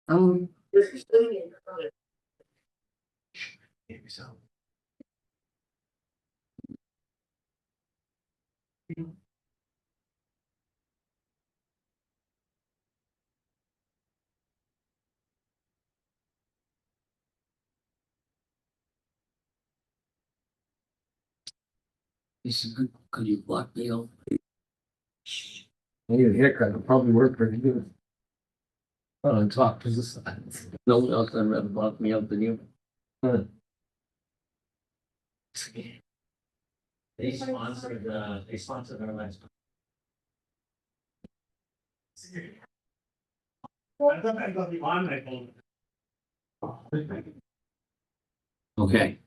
Um, This is good. Could you block me out? Maybe a haircut would probably work pretty good. On top to the side. No one else would rather block me out than you. They sponsored our last. I got the on my phone. Okay.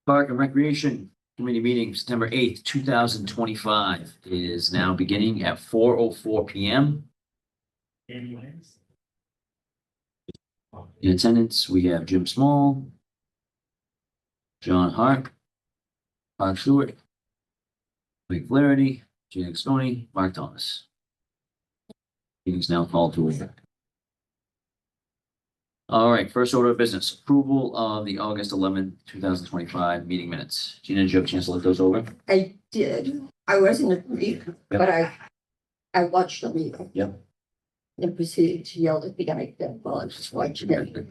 Park and Recreation Committee meeting September 8th, 2025 is now beginning at 4:04 PM. In attendance, we have Jim Small, John Hart, Bob Stewart, Mike Flaherty, Gina Stoney, Mark Thomas. Meeting's now called to order. All right, first order of business, approval of the August 11th, 2025 meeting minutes. Gina, did you have a chance to look those over? I did. I wasn't at the meeting, but I watched the meeting. Yep. And proceeded to yell at the guy that while I was watching it.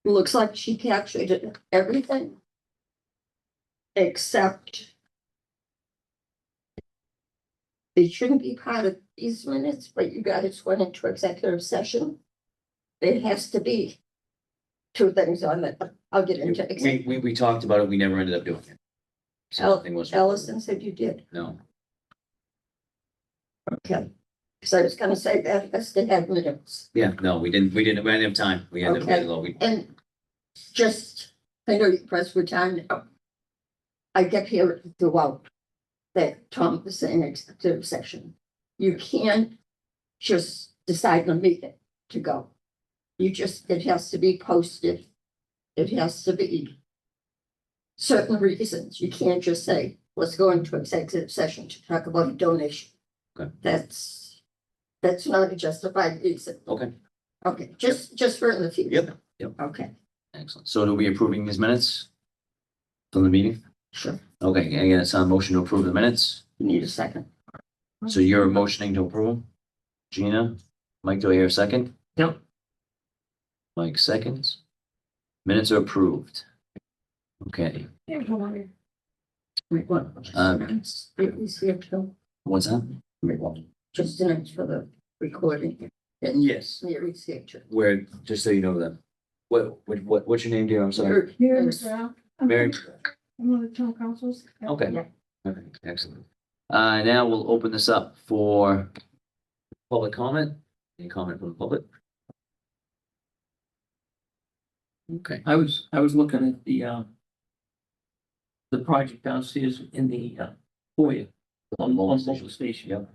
Looks like she captured everything. Except. It shouldn't be part of these minutes, but you guys went into executive session. It has to be two things on that. I'll get into executive. We talked about it, we never ended up doing it. Something was. Ellison said you did. No, Okay. Because I was gonna say that, I still have minutes. yeah, no, we didn't have time. We ended up Okay. getting low. And just, I know you're pressed for time now. I get here throughout that Tom was saying executive session. You can't just decide on meeting to go. It has to be posted. It has to be certain reasons. You can't just say, let's go into executive session to talk about a donation. Okay. That's not a justified reason. Okay, Okay, just for in the future. Yep. Okay, excellent. So are we approving these minutes from the meeting? sure. Okay, I guess a motion to approve the minutes. You need a second. So you're motioning to approve? Gina? Mike, do I hear a second? Yep. Mike seconds. Minutes are approved. Okay, Wait, what? It's here too. what's that? Wait, what? Just in it for the recording. Yes. Your signature. Where, just so you know that. What's your name, dear? I'm sorry. Here, Mr. Al. Mary? I'm one of the town councils. Okay. Yeah. Okay, excellent. Now we'll open this up for public comment. Any comment from the public? Okay, I was looking at the project downstairs in the foyer on mobile station. Yep.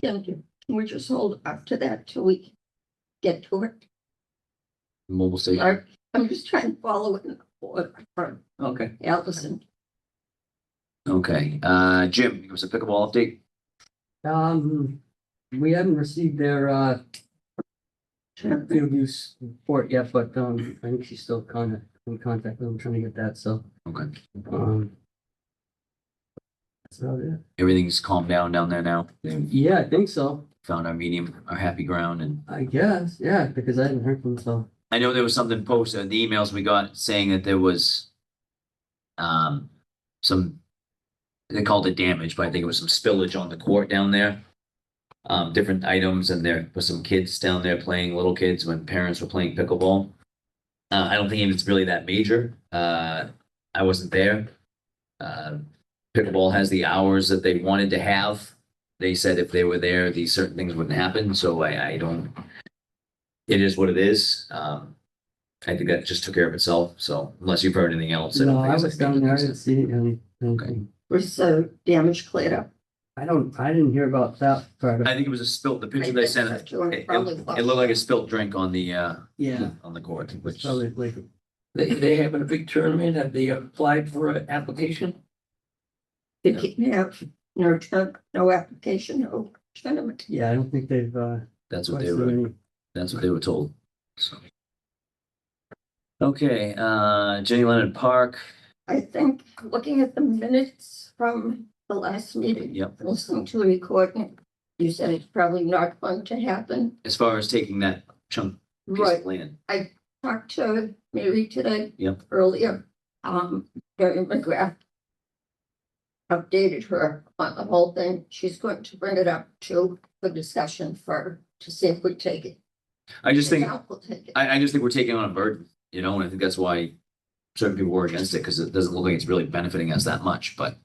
Thank you. Can we just hold up to that till we get to it? mobile station. I'm just trying to follow it from Okay. Allison. Okay, Jim, give us a pickleball update. We haven't received their field use report yet, but I think she's still in contact with them, trying to get that, so. Okay, That's about it. everything's calmed down there now. Yeah, I think so. Found our medium, our happy ground, and I guess, yeah, because I hadn't heard from them, so. I know there was something posted in the emails we got saying that there was some, they called it damage, but I think it was some spillage on the court down there. Different items, and there was some kids down there playing, little kids, when parents were playing pickleball. I don't think it's really that major. I wasn't there. Pickleball has the hours that they wanted to have. They said if they were there, these certain things wouldn't happen, so I don't. It is what it is. I think that just took care of itself, so unless you've heard anything else. No, don't I think it's was down there, I didn't see anything. Okay. Was damage cleared up? I didn't hear about that part of I it. think it was a spilt, the picture they sent, it Probably looked like a spilt drink on the, Yeah, on the court, it's which, probably like, They having a big tournament. Have they applied for an application? They can't have no application, no tournament. yeah, I don't think they've, That's what Twice they as were, many. that's what they were told, so. Okay, Jenny Leonard Park, I think looking at the minutes from the last meeting. Yep. Listening to the recording, you said it's probably not going to happen. as far as taking that chunk piece Right, of land, talked to Mary today. Yep. Earlier, Mary McGrath updated her on the whole thing. She's going to bring it up to the discussion to see if we take it. I just think, We'll take it. I just think we're taking on a burden, and I think that's why certain people were against it, because it doesn't look like it's really benefiting us that much, but.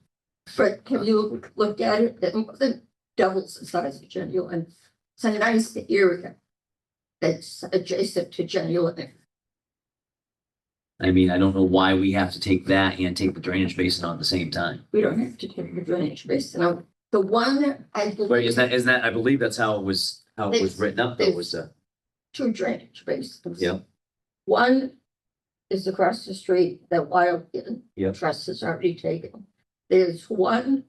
But have you looked at it? The doubles the size of Genuine. It's a nice area that's adjacent to Genuine. I mean, I don't know why we have to take that and take the drainage basin on at the same time. We don't have to take the drainage basin out. The one that I Right, believe is that, I believe that's how it was written up, though, was, two drainage basins. Yeah. One is across the street that Wild Yep. Trust has already taken. There's one,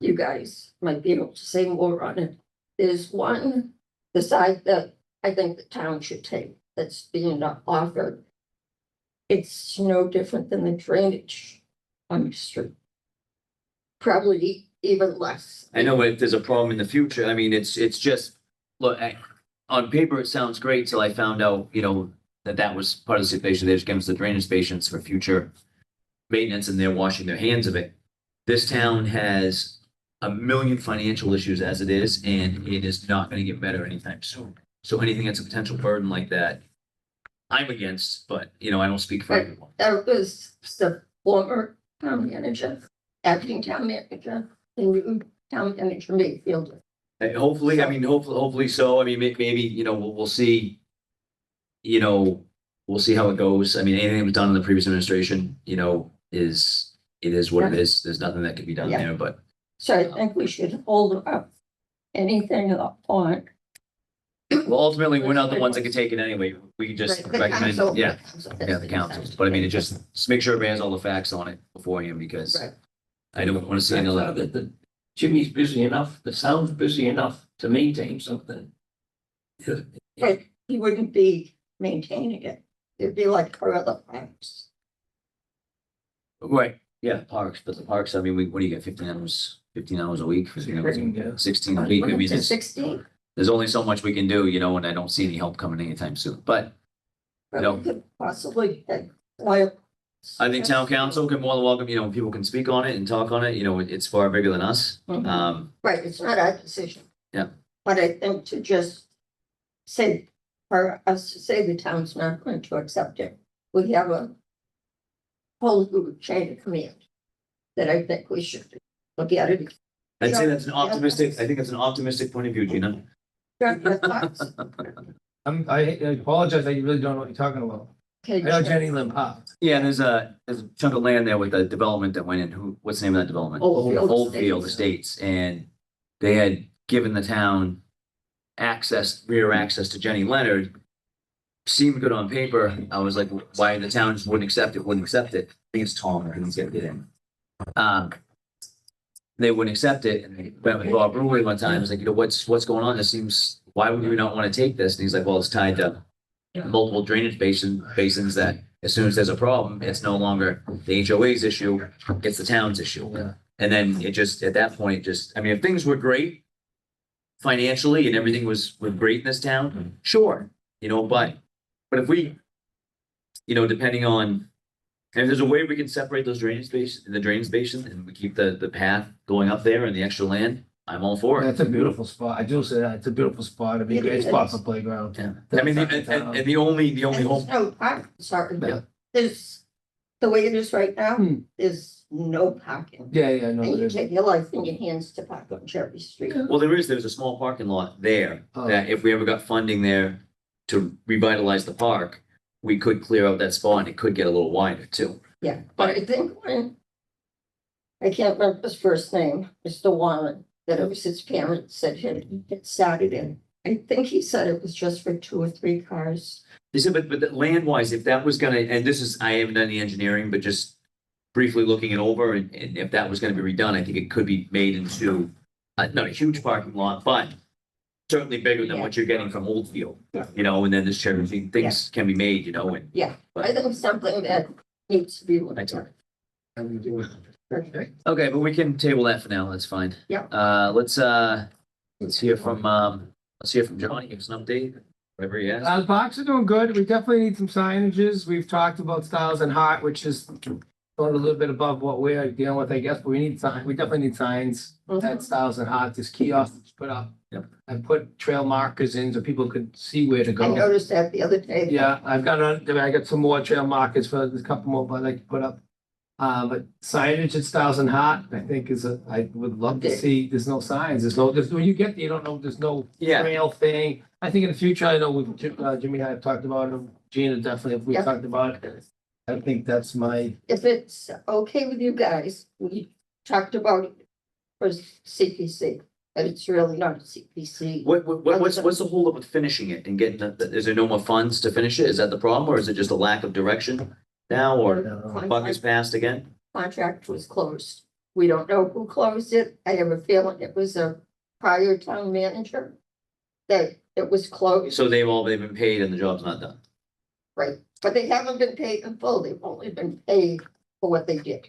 you guys might be able to say more on it. There's one, the side that I think the town should take that's being offered. It's no different than the drainage on the street. Probably even less. I know if there's a problem in the future, I mean, it's just, look, on paper, it sounds great till I found out, that was part of the stipulation. They just gave us the drainage patients for future maintenance, and they're washing their hands of it. This town has a million financial issues as it is, and it is not gonna get better anytime soon. So anything that's a potential burden like that, I'm against, but, I don't speak for everyone. That was the former town manager, acting town manager, the new town manager Mayfield. Hopefully so. I mean, maybe, we'll see. We'll see how it goes. I mean, anything that was done in the previous administration, it is what it is. There's nothing that can be done Yeah. there, but So I think we should hold up anything up on. well, ultimately, we're not the ones that can take it anyway. We can just Right, the recommend, council- yeah, the the councils. But I mean, it just make sure everybody has all the facts on it beforehand, because Right. I don't want to see another. The Jimmy's busy enough, the town's busy enough to maintain something. But he wouldn't be maintaining it. It'd be like for other parks. Right, yeah, parks, but the parks, I mean, what do you get, 15 hours a week? 16 a week, I mean, it's, 16. there's only so much we can do, and I don't see any help coming anytime soon, but But we could possibly, like. I think town council can more than welcome, people can speak on it and talk on it, it's far bigger than us. Mhm. Right, it's not our decision. Yeah. But I think to just say, for us to say the town's not going to accept it, we have a whole new chain of command that I think we should look at it. I'd say that's I think that's an optimistic point of view, Gina. John, your thoughts? I apologize that you really don't know what you're talking about. Okay, I know Jenny Lim Pop. Yeah, there's a chunk of land there with the development that went in, what's the name of that development? Oldfield Oldfield Estates. Estates, and they had given the town rear access to Jenny Leonard. Seemed good on paper. I was like, why the town just wouldn't accept it. I think it's Tom, or he's gonna get in. They wouldn't accept it, and they went with Bob Brewery one time. I was like, what's going on? This seems, why would we not want to take this? And he's like, well, it's tied to multiple drainage basins that as soon as there's a problem, it's no longer the HOA's issue, it's the town's issue. Yeah. And then it just, at that point, I mean, if things were great financially and everything was great in this town, sure, but if we, depending on, if there's a way we can separate those the drainage basin, and we keep the path going up there and the extra land, I'm all for it. That's a beautiful spot. I do say that. It's a beautiful spot. It'd be a great spot for playground. Yeah. I mean, and the only And there's hope, no parking, sorry, Yeah. there's, the way it is right now, Hmm. there's no parking. Yeah, no, And you there's, take your life in your hands to park on Cherry Street. well, there's a small parking lot there, Oh. that if we ever got funding there to revitalize the park, we could clear out that spot and it could get a little wider too. Yeah, but I think when, I can't remember his first name, Mr. Warren, that it was his parents that had started in. I think he said it was just for 2 or 3 cars. They said, but land wise, if that was gonna, and this is, I haven't done the engineering, but just briefly looking it over, and if that was gonna be redone, I think it could be made into not a huge parking lot, but certainly bigger than what you're getting from Oldfield, you know, and then this cherry things can be made, you know, and. Yeah, I think it's something that needs to be looked at. Okay, but we can table that for now, that's fine. Yeah. Let's hear from, Johnny, give us an update, whatever he has. The parks are doing good. We definitely need some signages. We've talked about Styles and Hart, which is going a little bit above what we're dealing with, I guess, but we need sign, we definitely need signs at Styles and Hart. This kiosk that's put up. Yep. I put trail markers in so people could see where to I go. noticed that the other day. Yeah, I got some more trail markers for, there's a couple more I'd like to put up. But signage at Styles and Hart, I think I would love to see, there's no signs, when you get there, you don't know, there's no Yeah, trail thing. I think in the future, I know with Jimmy and I have talked about it, Gina definitely, if we Yeah. talked about it. I think that's my, If it's okay with you guys, we talked about it for CPC, but it's really not CPC. what's the holdup with finishing it and getting is there no more funds to finish it? Is that the problem, or is it just a lack of direction now, or buck is passed again? Contract was closed. We don't know who closed it. I have a feeling it was a prior town manager. That it was closed, So they've been paid and the job's not done. right, but they haven't been paid in full. They've only been paid for what they did.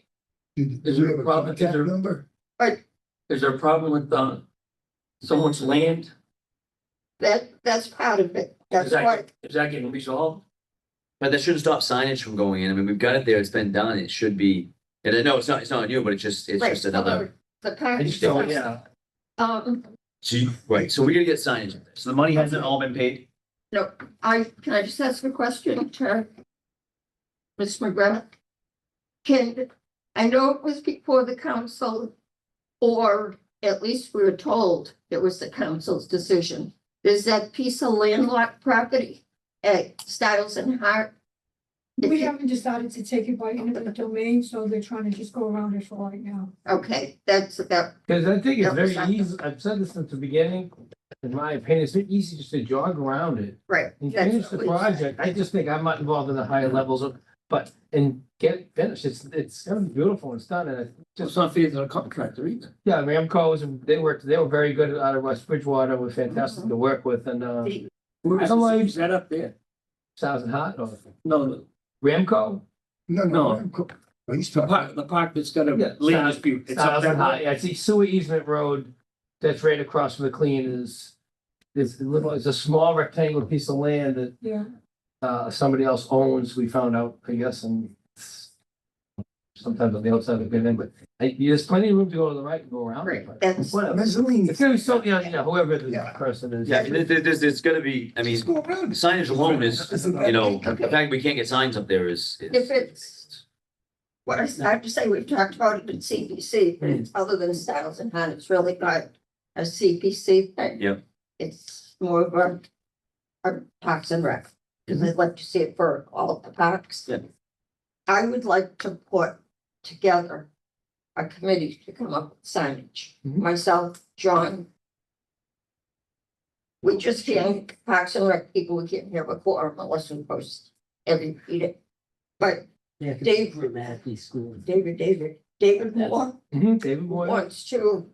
Is there a problem, number? is there a problem with, someone's land? That's part of it. That's what, Is that getting resolved? But that shouldn't stop signage from going in. I mean, we've got it there, it's been done, it should be, and I know it's not on you, but it's just right, another. the I package. just don't, yeah. Right, so we're gonna get signage, so the money hasn't all been paid? No, can I just ask a question to Ms. McGrath? I know it was before the council, or at least we were told it was the council's decision. There's that piece of landlocked property at Styles and Hart. We haven't decided to take it by eminent domain, so they're trying to just go around it for right now. Okay, that's about, Cause I think it's That was very easy, I've said this since the beginning, in my opinion, it's very easy just to jog around it. right. And that's finish the what we- project, I just think I'm not involved in the higher levels of, and get it finished, it's gonna be beautiful and it's done, and it's It's just, not fair to the contractor either. yeah, Ramco's, they were very good out of West Bridgewater, were fantastic to work with, and, Where I is don't this- like- Is that up there? Thousand Hot, or No, Ramco? no, He's the talking, park that's got a Yeah, land dispute. It's up Thousand that Hot, way. yeah, it's the sewer easement road, that's right across from the cleaners. It's a small rectangular piece of land that Yeah, somebody else owns, we found out, I guess, and sometimes on the outside of it, but there's plenty of room to go to the right and go around. it, Right, but that's, Whatever. mezzanine, It's gonna be so, yeah, whoever the Yeah. person is. Yeah, there's gonna be, I mean, just go around. it. signage alone is, you know, the Okay. fact we can't get signs up there is. if it's. What I have to say, we've talked about it in CPC, but it's other than Styles and Hunt, it's really not a CPC thing. Yep. It's more of a Parks and Rec, because I'd like to see it for all of the parks. Yep. I would like to put together a committee to come up with signage, Mhm. myself, John. We just can't, Parks and Rec people, we can't have a quorum unless we post every meeting. But Yeah, 'cause Dave- it's dramatically school. David Moore David Boyle. wants to,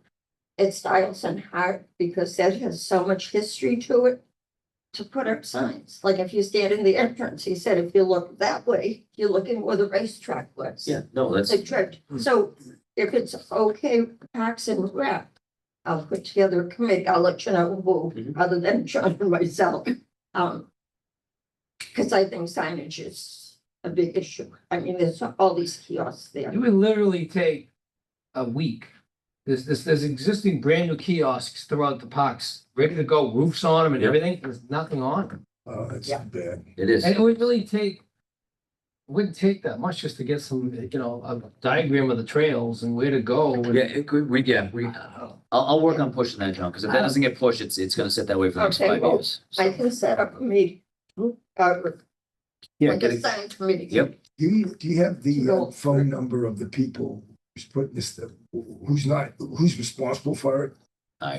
at Styles and Hart, because that has so much history to it. To put up signs, like if you stand in the entrance, he said, if you look that way, you're looking where the racetrack was. Yeah, no, that's, The trip, so if it's okay, Parks and Rec, I'll put together a committee, I'll let you know who, Mhm. other than John and myself. Cause I think signage is a big issue, I mean, there's all these kiosks there. It would literally take a week. There's existing brand new kiosks throughout the parks, ready to go, roofs on them and Yep. everything, there's nothing on them. Oh, that's Yeah. bad. it is. And it would really take, wouldn't take that much just to get some, a diagram of the trails and where to go. and- Yeah, it could, I'll work on pushing that, John, because if that doesn't get pushed, it's gonna sit that way for the next Okay, 5 well, years. I can set up a meeting. Yeah, Like get a it- sign committee. Yep. Do you have the No. phone number of the people who's putting this, who's responsible for it?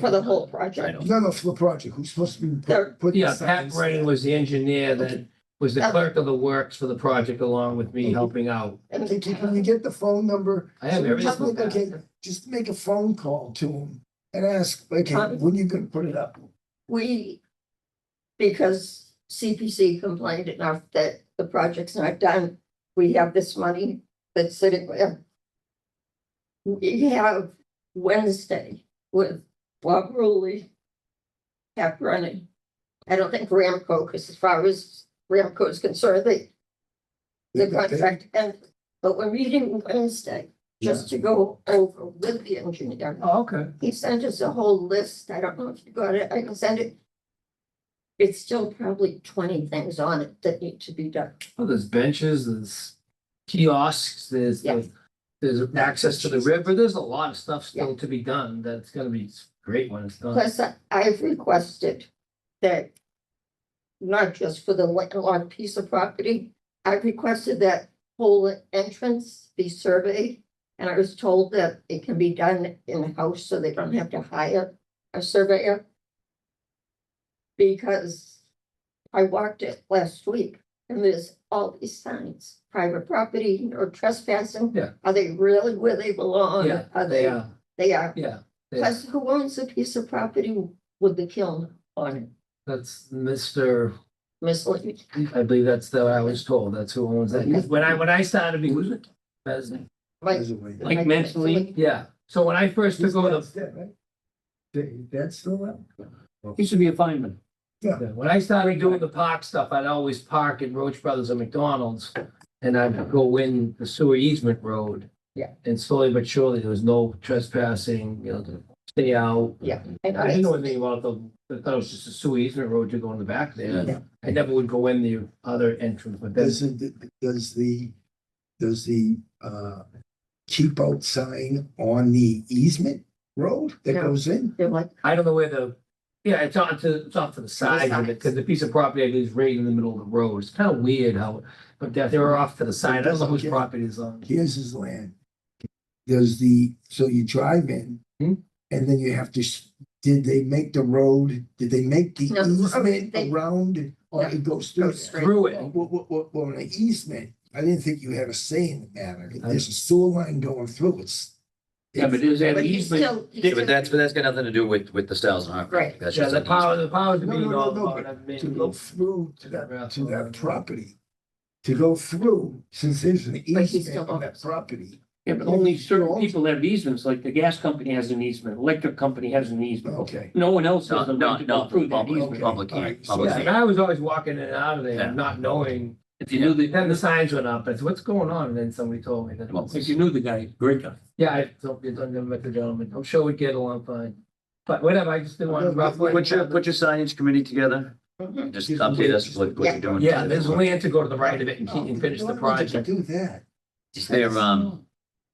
For the whole I project. know. No, for the project, who's supposed to be There- putting? Yeah, Pat Brennan was the engineer that was the clerk of the works for the project along with me helping out. And the Can you get the phone number? I have So everything. just make a phone call to him and ask, okay, when you gonna put it up? because CPC complained enough that the project's not done, we have this money that's sitting there. We have Wednesday with Bob Rowley half running. I don't think Ramco, because as far as Ramco is concerned, the contract ended. But we're meeting Wednesday just to go over with the engineer. Oh, okay. He sent us a whole list. I don't know if you got it. I can send it. It's still probably 20 things on it that need to be done. Well, there's benches, there's kiosks, Yeah. there's access to the river. There's a lot of stuff still to be done. That's gonna be great when it's done. Plus, I've requested that not just for the landlocked piece of property, I've requested that whole entrance be surveyed. And I was told that it can be done in-house, so they don't have to hire a surveyor. Because I walked it last week and there's all these signs, private property, no trespassing. Yeah. Are they really where they belong? Yeah, Are they they? are. They are. Yeah, Plus, who owns a piece of property with the kiln on it? that's Mr. Miss Lee? I believe that's the, I was told, that's who owns that. When I started, because it was, Mike- Like mentally, yeah. So when I first took over That's that, right? That's still out? he should be a fireman. when I started doing the park stuff, I'd always park at Roach Brothers and McDonald's. And I'd go in the sewer easement road. Yeah. And slowly but surely, there was no trespassing, to stay out. Yeah. And I didn't know anything about I thought it was just a sewer easement road to go in the back Yeah. there. I never would go in the other entrance, but then, Does the keep out sign on the easement road that No. goes in? They're like, I don't know where it's off to the side of it, because the piece of property I believe is right in the middle of the road. It's kind of weird how, but they were off to the side. I don't know whose property is on. Here's his land. So you drive in Hmm? and then you have to, did they make the road, did they make the No, easement they- around or Yeah. it goes through? Goes straight. Through it. Well, an easement, I didn't think you had a say in the matter. There's a sewer line going through. Yeah, but is that but he's easement, still. he's Yeah, still- but that's got nothing to do with the Styles and Hart. Right. That's Yeah, just the an power, easement. the power to No, be no, no, all no, about. but to go through to that property. To go through, since there's an But he easement still on that owns. property. yeah, but only certain people have easements, like the gas company has an easement, electric company has an easement. Okay. No one else No, has the no, right to go no, through that public, easement. public, All right, so public. Yeah, and I was always walking in and out of Yeah. there, not knowing. If you knew Then the the, signs went up. I said, what's going on? And then somebody told me that. Well, if you knew the guy, great guy. Yeah, I never met the gentleman. I'm sure we'd get along fine. But whatever, I just didn't want to rough. Put your signage committee together, Mhm. just update us what you're doing. Yeah, there's land to go to the right of it and finish the project. Do that. Is there,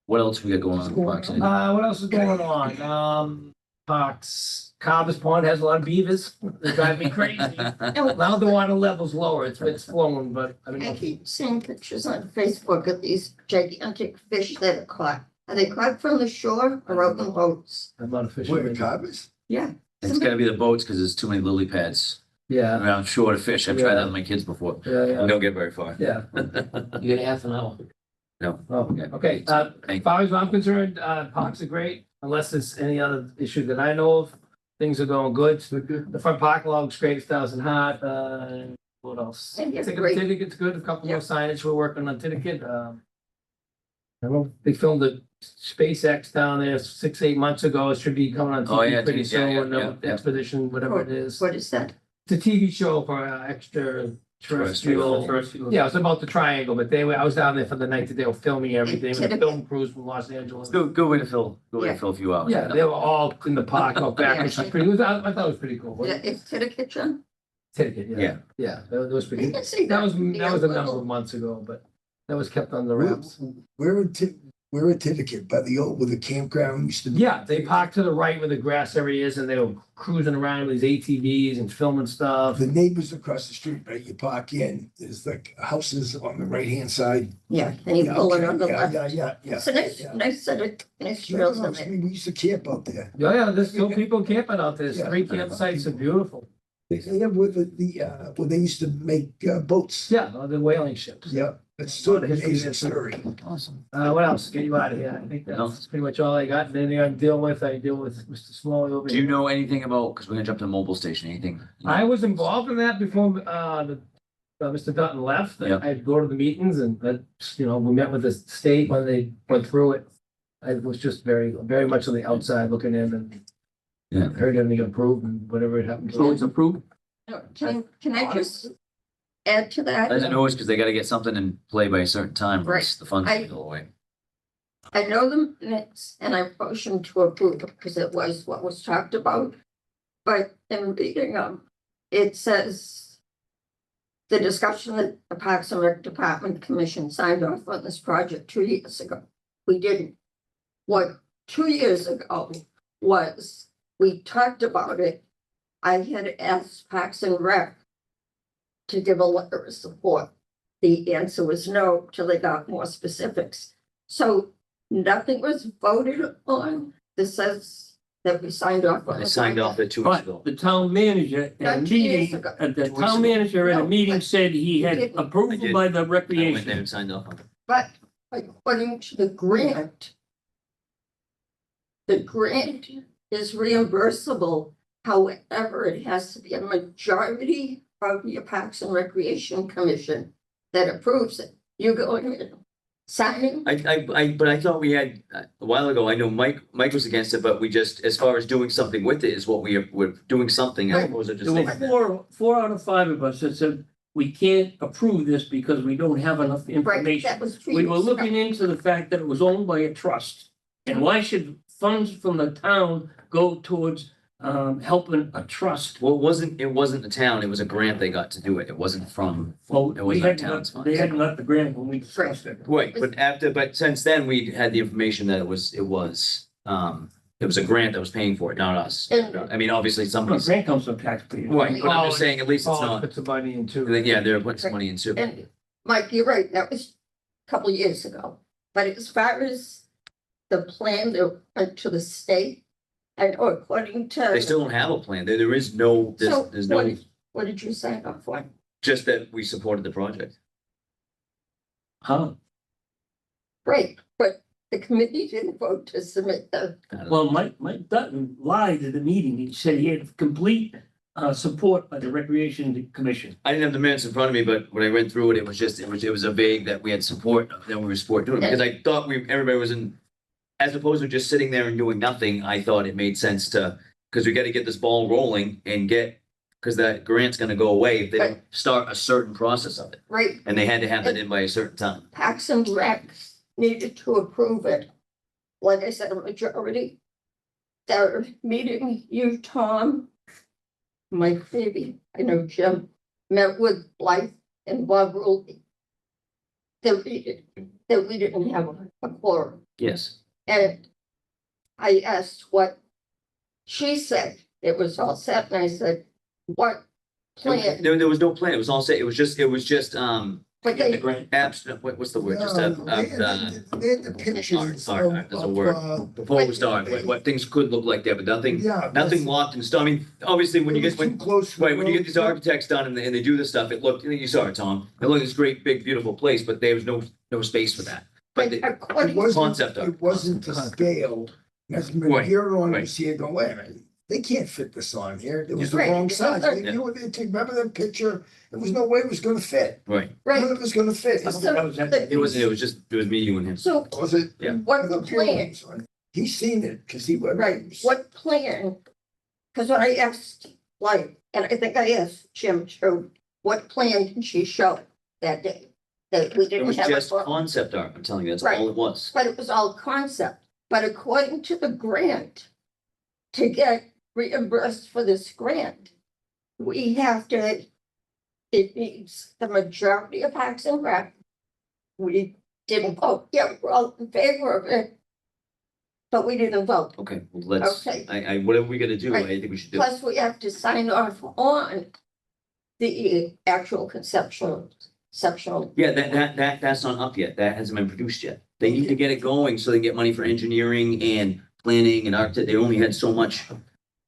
what else we got going on in Park City? What else is going on? Parks, Carver's Pond has a lot of beavers. They drive me crazy. Now the water level's lower. It's flowing, but I I mean, keep seeing pictures on Facebook of these gigantic fish that are caught. Are they caught from the shore or out in boats? I'm not a Where the fisherman. Carvers? Yeah. It's gotta be the boats, cause there's too many lily pads Yeah, around shore to fish. I've tried that with my kids before. yeah, We yeah, don't get very far. yeah. You get half an hour. Oh, okay. Thank As far as I'm concerned, parks are great, unless there's any other issue that I know of. Things are going good. The front parking lot looks great, it's Thousand Hot, what else? And it's Ticket- great. Ticket's good, a couple Yeah. more signage, we're working on Ticket. I know they filmed the SpaceX down there 6, 8 months ago, it should be coming on Oh, yeah, TV pretty yeah, soon, yeah, yeah. Expedition, whatever it is. What is that? It's a TV show for extraterrestrial. Yeah, it's about the triangle, but I was down there for the night that they were filming everything, with the film crews from Los Angeles. Good way to fill a few hours. Yeah, they were all in the park out back, which was pretty, I thought it was pretty cool. Yeah, it's to the kitchen? Ticket, yeah, Yeah. yeah, that was I pretty, can see that was a The number little- of months ago, but that was kept on the wraps. We're a Titicate by the old, where the campground used to be. Yeah, they parked to the right where the grass area is, and they were cruising around with these ATVs and filming stuff. The neighbors across the street, right, you park in, there's like houses on the right-hand side. Yeah, and you Yeah, pull it okay, on the yeah, left. yeah, It's a nice, yeah. nice set of, nice No, trails no, in there. we used to camp out there. Yeah, there's still people camping out there, there's Yeah. 3 campsites are beautiful. Yeah, with where they used to make boats. Yeah, the whaling ships. Yeah, it's sort of Lot of history amazing there, too. story. Awesome. What else? Get you out of here. I think that's pretty much all I got. And anything I deal with, I deal with Mr. Smalley over Do here. you know anything about, because we're gonna jump to the mobile station, anything? I was involved in that before, Mr. Dutton left. Yeah. I'd go to the meetings and that, we met with the state when they went through it. I was just very, very much on the outside looking in and Yeah. heard everything approved and whatever it happened. So it's approved? Can I just add to that? As always, because they gotta get something in play by a certain time, or else the funds I- go away. I know the minutes and I motioned to approve it because it was what was talked about. But in reading them, it says the discussion that the Parks and Rec Department Commission signed off on this project 2 years ago. We didn't. What 2 years ago was, we talked about it. I had asked Parks and Rec to give a letter of support. The answer was no till they got more specifics. So nothing was voted on. This says that we signed off on. They the signed off project. it 2 weeks But ago. the town manager at a Not 2 years meeting, ago. the 2 weeks town ago. manager at a No, meeting but said he you had didn't. I approval did. by the I went there recreation. and signed off on it. But according to the grant is reimbursable. However, it has to be a majority of your Parks and Recreation Commission that approves it. You go in and signing. But I thought we had, a while ago, I know Mike was against it, but we just, as far as doing something with it is what we're doing something as opposed to just. There were saying- four out of five of us that said, we can't approve this because we don't have enough Right, information. that was 3 We were years ago. looking into the fact that it was owned by a trust. And why should funds from the town go towards helping a trust? Well, it wasn't the town, it was a grant they got to do it. It wasn't from, Well, It was we not hadn't town's got, funds. they hadn't got the grant when we discussed it. right, but since then, we had the information that it was a grant that was paying for it, not us. And- I mean, obviously The somebody's, grant comes from taxpayers. right, but I'm just saying, at least it's Oh, not, put some money into. yeah, they're putting some money in too. And Mike, you're right, that was a couple years ago. But as far as the plan that went to the state, and according to. They still don't have a plan. There is no, So there's no, what did you sign up for? just that we supported the project. Huh? Right, but the committee didn't vote to submit the, I don't know. Well, Mike Dutton lied at the meeting. He said he had complete support by the Recreation Commission. I didn't have the minutes in front of me, but when I went through it, it was a vague that we had support, that we were support doing it, because I thought everybody was in. As opposed to just sitting there and doing nothing, I thought it made sense to, because we gotta get this ball rolling and because that grant's gonna go away if they don't start a certain process of it. right, And they had to have that in by a certain time. Parks and Rec needed to approve it. Like I said, a majority. They're meeting you, Tom. Mike, maybe, I know Jim, met with Blythe and Bob Ruley. That we didn't have a quorum. Yes. And I asked what she said. It was all set, and I said, what plan? There was no plan. It was all set. It was just, But The they, grant. what's the word? Just They had the pictures art, there's a word. Before it was dark, what things could look like there, but nothing Yeah. locked in stone. I mean, obviously, when you get, Too close. to the right, when you get these road. architects done and they do this stuff, it looked, you saw it, Tom. It looked like this great, big, beautiful place, but there was no space for that. But but the according, concept art. It wasn't to scale. That's been Right, here on right. this here going, wait a minute, they can't fit this on here. It was the Right. wrong size. They Yeah. knew it. Remember that picture? There was no way it was gonna fit. Right. right, None of it was gonna fit. so, That was It was me, you and him. so Was it? Yeah. what's the plan? He's seen it, cause he went. Right, what plan? Cause when I asked, like, and I think I asked Jim too, what plan did she show that day? That we It didn't was have just a, concept art, I'm telling you, that's Right. all it was. but it was all concept. But according to the grant, to get reimbursed for this grant, we have to, it needs the majority of Parks and Rec. We didn't vote, yeah, we're all in favor of it. But we didn't vote. Okay, well, let's, Okay. whatever we gotta do, I Right. think we should do. Plus, we have to sign off on the actual conceptual. Yeah, that's not up yet. That hasn't been produced yet. They need to get it going so they can get money for engineering and planning and architect. They only had so much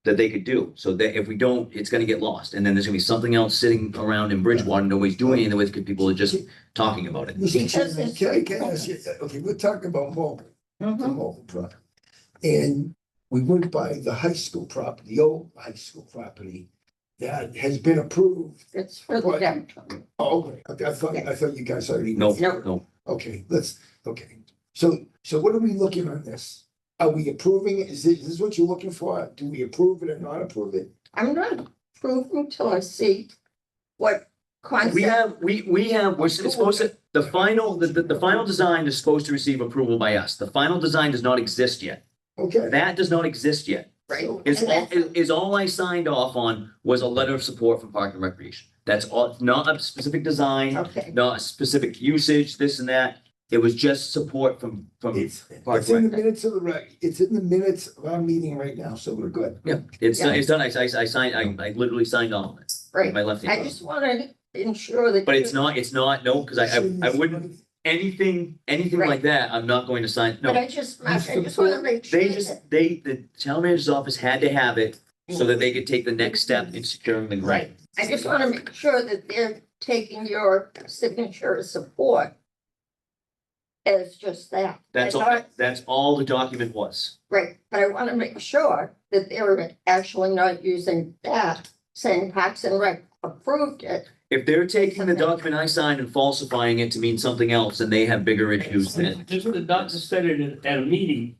that they could do. So that if we don't, it's gonna get lost. And then there's gonna be something else sitting around in Bridgewater, nobody's doing anything with it, because people are just talking about it. Mr. Because Chairman, it's can I ask you, okay, we're talking about mobile, the Mhm. mobile property. And we went by the high school property, the old high school property that has been approved. It's for the downtown. Oh, okay, I thought you guys already. No, No. no, Okay, okay. So what are we looking on this? Are we approving it? Is this what you're looking for? Do we approve it or not approve it? I'm not approving until I see what concept. we're supposed to, the final design is supposed to receive approval by us. The final design does not exist yet. Okay. That does not exist yet. Right. Is all I signed off on was a letter of support from Park and Recreation. That's all, not a specific design, Okay, not a specific usage, this and that. It was just support from, It's Park in the Rec. minutes of it's in the minutes of our meeting right now, so we're good. yeah, it's done. I signed, I literally signed off on it. right. My left I hand. just want to ensure that. But it's not, no, because I wouldn't, anything Right. like that, I'm not going to sign, But no. I just want to make sure They that, just, the town manager's office had to have it so that they could take the next step in securing the grant. right, I just want to make sure that they're taking your signature as support as just that. That's And all, not- that's all the document was. Right, but I want to make sure that they're actually not using that, saying Parks and Rec approved it. If they're taking the document I signed and falsifying it to mean something else, then they have bigger issues than. Just the doctor said it at a meeting.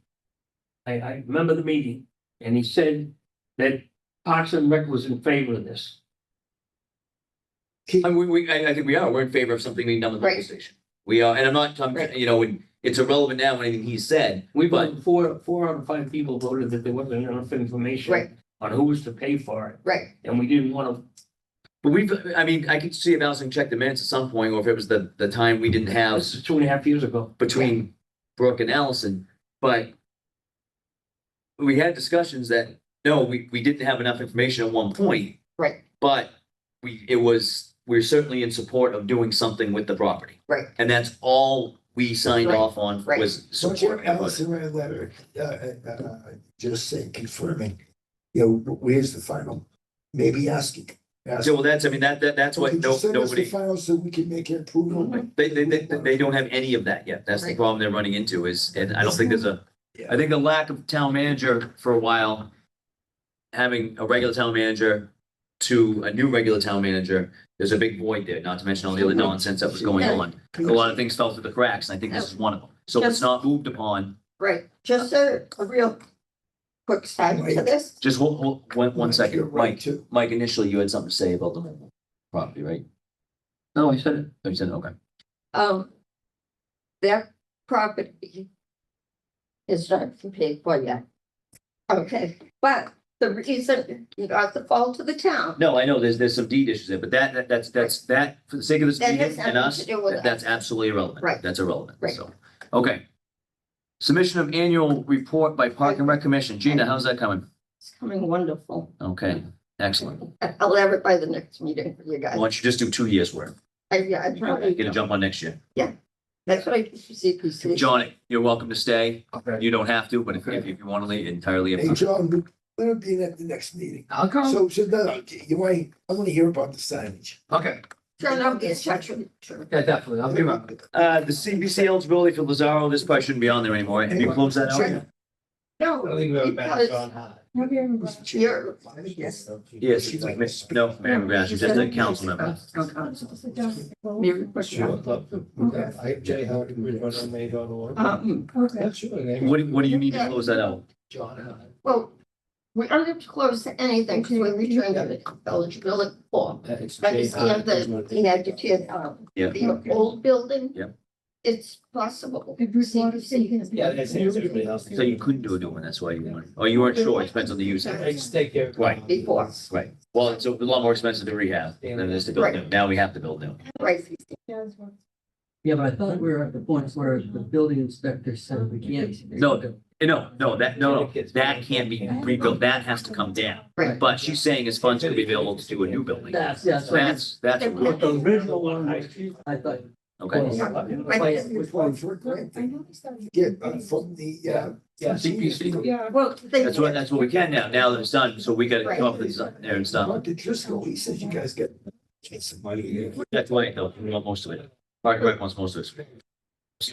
I remember the meeting, and he said that Parks and Rec was in favor of this. I mean, I think we are, we're in favor of something being done with the police Right. station. We are, and I'm, Right. you know, it's irrelevant now, anything he said, We but voted, four out of five people voted that there wasn't enough information Right. on who was to pay for it, Right, and we didn't want but I mean, I could see if Allison checked the minutes at some point, or if it was the time we didn't to, have this is 2.5 years ago. between Brooke and Allison, but we had discussions that, no, we didn't have enough information at one point, right, but we're certainly in support of doing something with the property. right. And that's all we signed Right, off on right. was So support. Allison wrote a letter, just saying, confirming, you know, where's the final? Maybe asking. So well, that's, I mean, that's what, Could you send us the nobody, final so we can make an approval? they don't have any of that yet. That's the Right. problem they're running into is, and I don't think there's I think the lack of town manager for a while, having a regular town manager to a new regular town manager, there's a big void there, not to mention all the other nonsense that was going on. A lot of things fell through the cracks, and I think this is one of them. So it's not moved upon. Right, just a real quick side to this. Just hold, one You're second, right, Mike. too. Mike, initially you had something to say about the mobile property, right? No, I said it. Oh, you said, okay. Their property is not paid for yet. Okay, but the reason you got the fault to the town, No, I know there's some deed issues there, but that's, for the sake of this That meeting has and nothing us, to do with us. that's absolutely irrelevant. Right. That's irrelevant, Right. so, okay. Submission of annual report by Park and Rec Commission. Gina, how's that coming? it's coming wonderful. Okay, excellent. I'll have it by the next meeting for you Why guys. don't you just do 2 years worth? Yeah, I probably, Get a jump on next year. that's what I do for CPC. John, you're welcome to stay. Okay. You don't have to, but if you want to leave, entirely up to Hey, you. John, we're gonna be at the next meeting. I'll come. So no, you might, I wanna hear about the signage. Okay, Sure, I'll be in touch with you. Sure. yeah, definitely. I'll be around. The CBC eligibility for Lazaro, this probably shouldn't be on there anymore. Have you closed that out? Sure. No, I think we have a balance on high. Have you ever- you're, Yes, no, Mary McGrath, she's just a council member. Mary McGrath. I, Jay Howard, we run on May.org. Okay. That's your name. What do you need to close that out? John Howard. Well, we don't have to close anything because we returned the eligibility form. It's I Jay understand that Howard. we had to tear down Yeah. the old building. Yeah. It's possible. If we want to see it. Yeah, that's everybody else. So you couldn't do a new one, that's why you weren't, or you weren't sure, it depends on the use. I just take care of. Right. Before. Right, well, it's a lot more expensive to rehab than it is to build new. Now we have to build new. Right. Yeah, but I thought we were at the point where the building inspector said we can't. No, that can't be rebuilt, that has to come down. Right. But she's saying as funds could be available to do a new building. That's what That's. But the original one, I thought, Okay, Which one for a grant? I know they started. Get from the, Yeah, CPC. Yeah. Well, that's what we can now that it's done, so we gotta come up with design there and stuff. Talk to Driscoll, he says you guys get some money. That's why, though, we want most of it. Park and Rec wants most of it.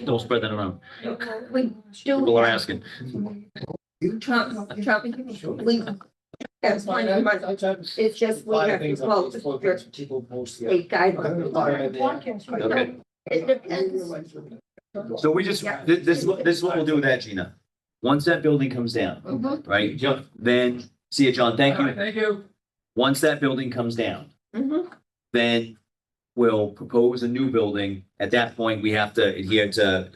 Don't spread that around. we do. People are have- asking. Trump, we, that's fine, it's just we have to vote for state guidelines. Podcast, right? Okay. It depends. So we just, this is what we'll do with that, Gina. Once that building comes down, Mhm, right, then, see you, John, thank you. Thank you. Once that building comes down, mhm. then we'll propose a new building. At that point, we have to adhere to,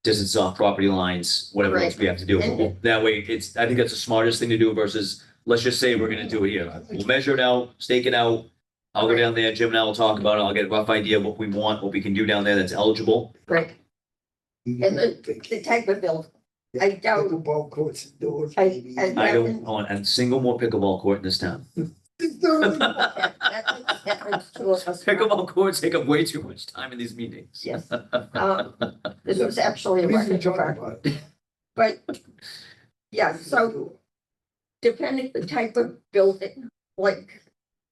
distance off property lines, whatever else we have to do. Right. That way, I think that's the smartest thing to do versus, let's just say we're gonna do it here. We'll measure it out, stake it out. I'll go down there, Jim and I will talk about it. I'll get a rough idea of what we want, what we can do down there that's eligible. Right, and the type of building, I doubt, Pickleball courts indoors. I- maybe. I- I don't want a single more pickleball court in this town. that's two of us. Pickleball courts take up way too much time in these meetings. Yes. This was actually a We can record talk for, about it. but, yeah, so depending the type of building, like,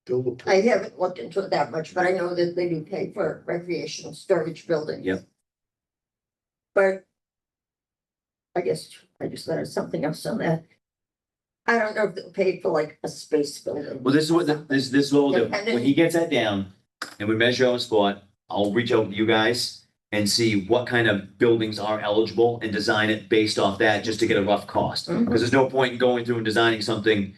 Build a pool. I haven't looked into it that much, but I know that they do pay for recreational storage buildings. Yep. But I guess I just thought of something else on that. I don't know if they'll pay for like a space building. Well, this is what, this is what we'll do. When he gets that down and we measure on spot, I'll reach out to you guys and see what kind of buildings are eligible and design it based off that, just to get a rough cost. Mhm. Because there's no point in going through and designing something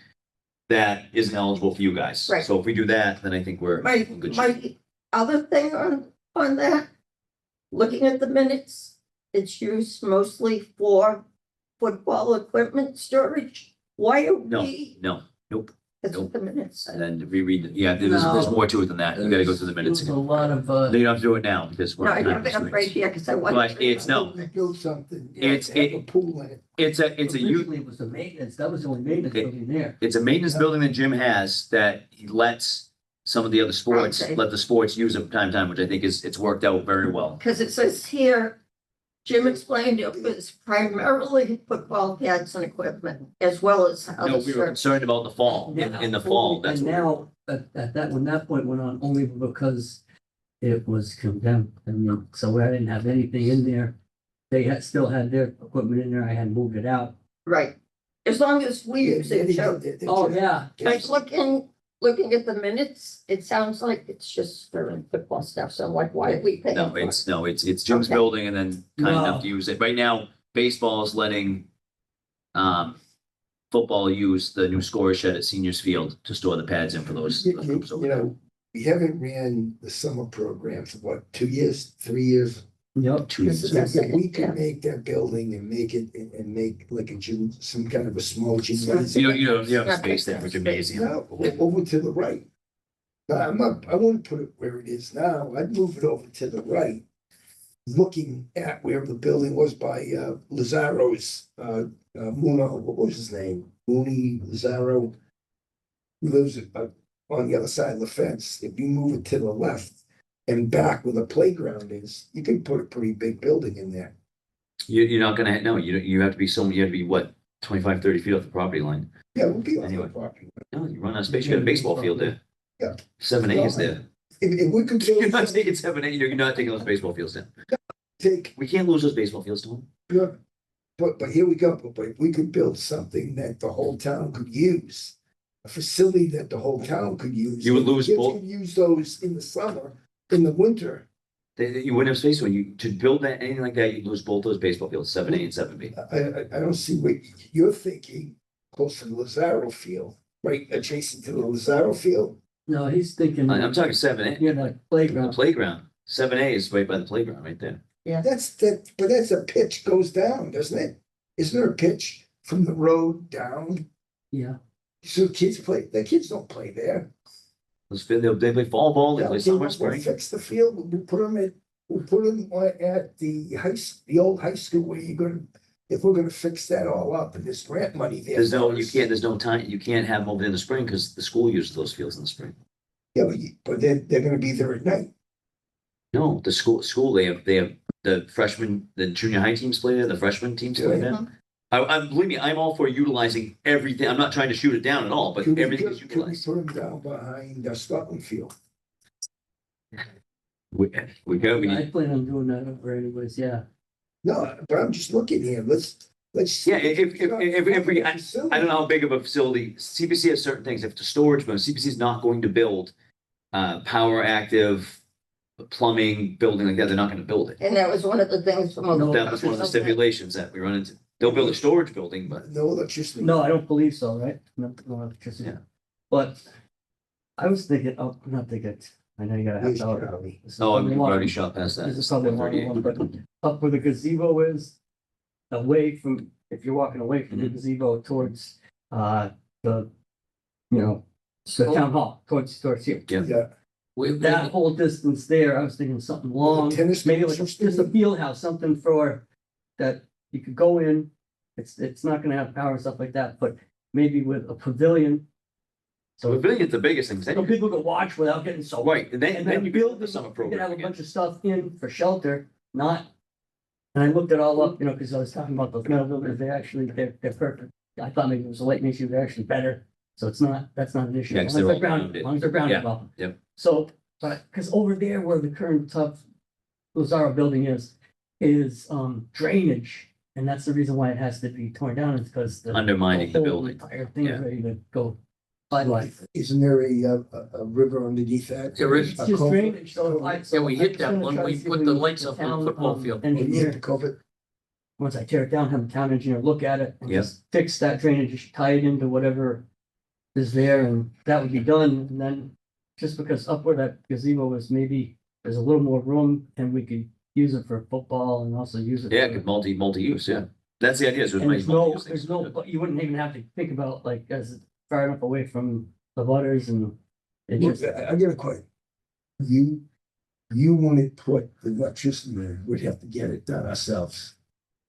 that isn't eligible for you guys. Right. So if we do that, then I think we're My, in good shape. my other thing on that, looking at the minutes, it's used mostly for football equipment storage. Why are No, we? no, nope. That's what the minutes say. And then reread, yeah, there's more to it than that. You gotta go through the minutes. There's a lot of, No, you don't have to do it now because we're. No, I have it up right here, because I want. But it's no, When you build something. It's- have a pool in it. it's a Originally, it was the maintenance, that was the only maintenance It- building there. It's a maintenance building that Jim has that he lets some of the other sports, Okay. let the sports use it from time to time, which I think it's worked out very well. Because it says here, Jim explained it was primarily football pads and equipment, as well as No, other we were services. concerned about the fall, in the fall, that's And what. now, at that, when that point went on, only because it was condemned, I mean, so I didn't have anything in there. They still had their equipment in there, I had moved it out. Right, as long as we use it, so, Oh, yeah, like, looking at the minutes, it sounds like it's just for football stuff, so I'm like, why are we paying? No, for it? it's Jim's Okay. building and then kind enough No. to use it. Right now, baseball is letting football use the new score shed at Seniors Field to store the pads in for those groups over there. We haven't ran the summer program for what, 2 years, 3 years? yep. Two This years. is- So if we Yeah. can make that building and make it, and make like a gym, some kind of a small You gymnasium. you have space there for gymnasium. No, over to the right. No, I wouldn't put it where it is now. I'd move it over to the right. Looking at where the building was by Lazzaro's, Muno, what was his name? Mooney Lazzaro. Who lives on the other side of the fence. If you move it to the left and back where the playground is, you can put a pretty big building in there. You're not gonna, no, you have to be you have to be what, 25, 30 feet off the property line. Yeah, it would be on the Anyway. property. No, you run out of space, you got a baseball field there. Yeah. 7A is there. If we could You're build not something, taking 7A, you're not taking those baseball fields down. take, We can't lose those baseball fields, Tom. yeah, but here we go, but if we could build something that the whole town could use. A facility that the whole town could use. You would lose Kids both- could use those in the summer, in the winter. You wouldn't have space when to build that, anything like that, you'd lose both those baseball fields, 7A and 7B. I don't see what you're thinking, close to the Lazaro Field, right adjacent to the Lazaro Field. No, he's thinking. I'm talking 7A, Yeah, like the playground. playground. 7A is right by the playground, right there. But that's a pitch goes down, doesn't it? Isn't there a pitch from the road down? Yeah, So kids play, the kids don't play there. They play fall ball, they play summer, We'll spring. fix the field, we'll put them at the old high school where you're gonna, if we're gonna fix that all up and there's grant money there. There's no time, you can't have them over in the spring because the school uses those fields in the spring. Yeah, but they're gonna be there at night. No, the school, they have the freshmen, the junior high teams play there, the freshman teams play there. Believe me, I'm all for utilizing everything. I'm not trying to shoot it down at all, but Could we, everything is could we utilized. put them down behind Scotland Field? We go, we I need, plan on doing that over anyways, yeah. No, but I'm just looking here, let's. yeah, if we, I don't know how big of a facility, CPC has certain things, if the storage, but CPC is not going to build power active plumbing, building like that, they're not gonna build it. And that was one of the things from. No, That was one of the stipulations that we run into. They'll build a storage building, but No electricity. No, I don't believe so, right? No, no electricity. Yeah. But I was thinking, oh, not thinking, I know you gotta have Where's to. Charlie? oh, we've already shot past that. This is probably one of them, but up where the gazebo is, away from, if you're walking away from the Mhm. gazebo towards, the, you know, the town hall, towards here. Yeah. That whole distance there, I was thinking something long, Tennis maybe like courts, just a field house, something for that you could go in. It's not gonna have power and stuff like that, but maybe with a pavilion. So So the pavilion is the biggest thing. 'cause then so you- people could watch without getting so. Right, and then you build the summer You could have program a again. bunch of stuff in for shelter, not. And I looked it all up, you know, because I was talking about those metal buildings, they're perfect. I thought maybe it was a lighting issue, they're actually better, so it's not, that's not an issue. Yeah, As 'cause long as they're they're grounded, all as long as they're grounded Yeah, well. yep. So, but, because over there where the current tough Lozaro building is drainage. And that's the reason why it has to be torn down, is because the. Undermining the whole building. Entire thing Yeah. is ready to go sideways. Isn't there a river underneath that? There is. It's A just culvert? drainage, so I. so Yeah, we I'm hit just that gonna when try to we see if put we the can get lights up on the town, football field. Oh, you hit Engineer, the culvert? once I tear it down, have the town engineer look at it and Yep. just fix that drainage, just tie it into whatever is there, and that would be done, and then just because up where that gazebo is, maybe there's a little more room and we could use it for football and also use it. Yeah, for- could multi-use, yeah. That's the idea. So And there's no, but you wouldn't even have to think about like, as it's far enough away from the butters and. It Look, just, I get a question. You want it put, the electricity in, we'd have to get it done ourselves.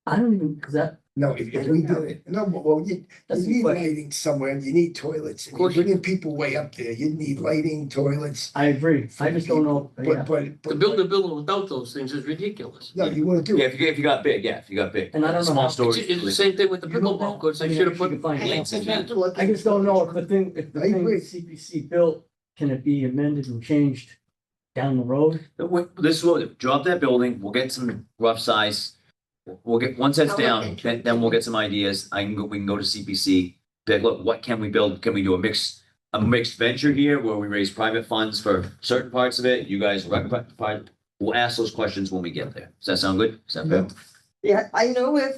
I don't even, cause that, No, if we did it, no, but well, you that's the need question. lighting somewhere, you need toilets. Of course course, bringing people way up there, you need lighting, toilets. I agree. I just don't know, yeah. But. To build a building without those things is ridiculous. No, you wanna do Yeah, it. if you got big, if you got big. And I don't know Small how- storage. It's the same thing with the You don't know. pickleball courts. I They mean, should have I put should find out. lights in You there. have to look I just don't know if if the I thing agree. that CPC built, can it be amended and changed down the road? This is what, drop that building, we'll get some rough size. We'll get, once that's I'll look down, into it. then we'll get some ideas. We can go to CPC. Be like, look, what can we build? Can we do a mixed venture here where we raise private funds for certain parts of it? You guys rectify, we'll ask those questions when we get there. Does that sound good? Is that fair? Yeah, I know if.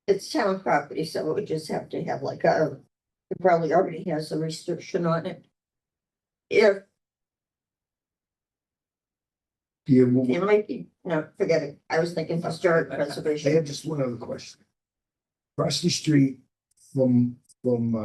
It's town property, so it would just have to have like it probably already has a restriction on it. If Yeah, it might be, no, forget it, I was thinking historic I preservation. have just one other question. Across the street from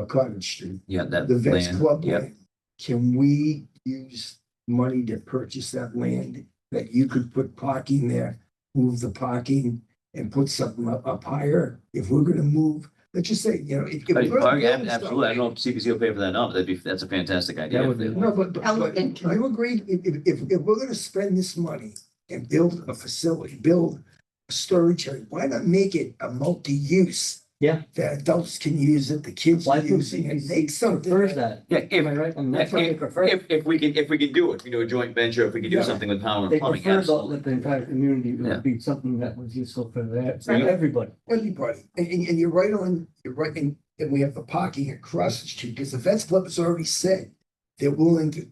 Cottage Street, Yeah, that the Vets land. Club Yep. land. Can we use money to purchase that land that you could put parking there, move the parking and put something up higher? If we're gonna move, let's just say, you know, if. we're gonna build stuff- Absolutely. I don't know if CPC will pay for that now, but that's a fantastic idea. That would be- No, but I'll look into it. you agree, if we're gonna spend this money and build a facility, build a storage area, why not make it a multi-use? Yeah. That adults can use it, the kids Why are think using it, make CPC something. prefers that? Yeah, Am I right? And that's what they prefer. if we can do it, we do a joint venture, if we can do Yeah. something with power and They plumbing, prefer absolutely. that the entire community Yeah. would be something that was useful for that, for Yeah. everybody. Everybody, and you're right on, and we have the parking across the street, because the Vets Club has already said they're willing to,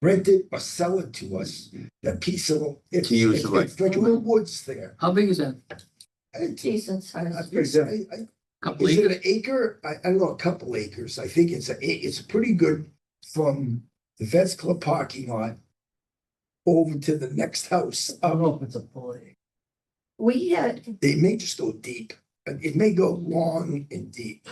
rent it or sell it to us, that piece of. It's To use, right. It's like little woods there. How big is that? Decent size. Couple Is it acres? an acre? I don't know, a couple acres. I think it's pretty good from the Vets Club parking lot over to the next house. I don't know if it's a fully. We had, They may just go deep, but it may go long and deep.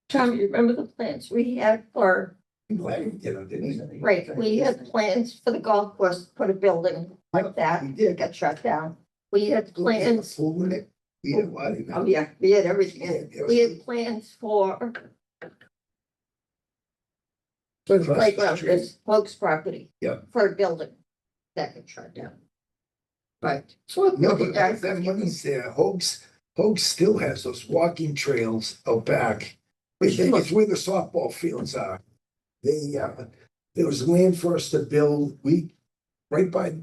Tom, you remember the plans we had for, I'm glad we did it, didn't we? right, we had plans for the golf course, to put a building like that, We it did. got shut down. We had plans, Full in it. We had a lot in oh it. yeah, we had everything, Yeah, we had plans for the playground is Hoag's property. Yeah. For a building that got shut down. Right. So No, but that money's there. Hoag's still has those walking trails out back. It's where the softball fields are. There was land for us to build, right by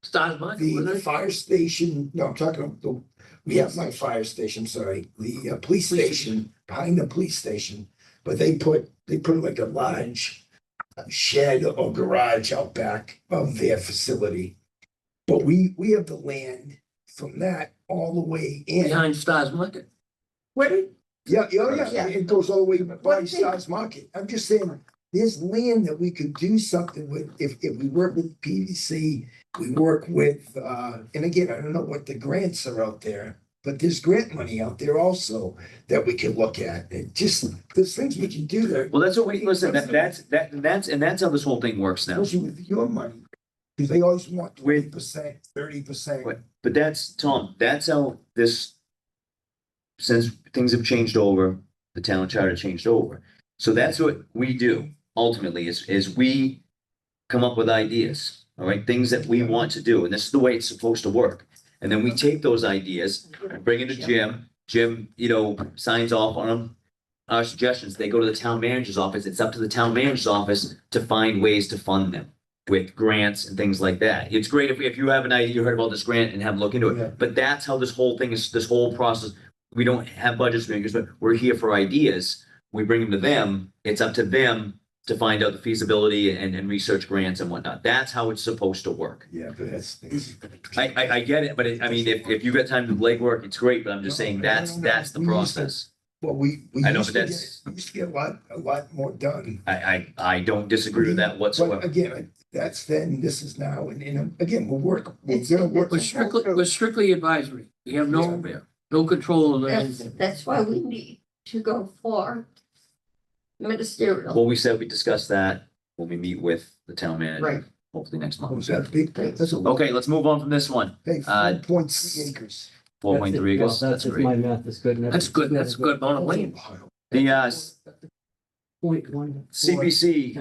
Stars Market, the wasn't it? fire station, no, I'm talking about we have my fire station, sorry, the police station, behind the police station. But they put like a large shed or garage out back of their facility. But we have the land from that all the way in. Behind Stars Market. Yeah, Yeah. it goes all the way by What thing? Stars Market. I'm just saying, there's land that we could do something with if we work with PVC, we work with, and again, I don't know what the grants are out there. But there's grant money out there also that we can look at. There's things we can do there. Well, that's what we, listen, that's how this whole thing works now. Especially with your money, because they always want With- 20%, 30%. But that's, Tom, that's how this, since things have changed over, the town charter changed over. So that's what we do ultimately is we come up with ideas, all right, things that we want to do. And this is the way it's supposed to work. And then we take those ideas, bring it to Jim. Jim, signs off on them. Our suggestions, they go to the town manager's office. It's up to the town manager's office to find ways to fund them with grants and things like that. It's great if you have an idea, you heard about this grant and have a look into Yeah. it. But that's how this whole thing is, this whole process. We don't have budgets makers, but we're here for ideas. We bring them to them. It's up to them to find out the feasibility and research grants and whatnot. That's how it's supposed to work. Yeah, but that's. I get it, but I mean, if you got time to do legwork, it's great, but I'm just saying that's the process. Well, we I know, used but to get, we used to get a lot more done. I don't disagree with that But whatsoever. again, that's then, this is now, and again, we're It's- gonna work. We're strictly advisory. We have no control of anything. That's why we need to go for ministerial. Well, we said we discussed that when we meet with the town manager, Right. hopefully next Was month. that big? That's a. Okay, let's move on from this one. Hey, Uh, 4.3 acres. 4.3 acres, Well, that's if great. my math is good. That's good. That's a good amount of land. The, 0.1. CPC,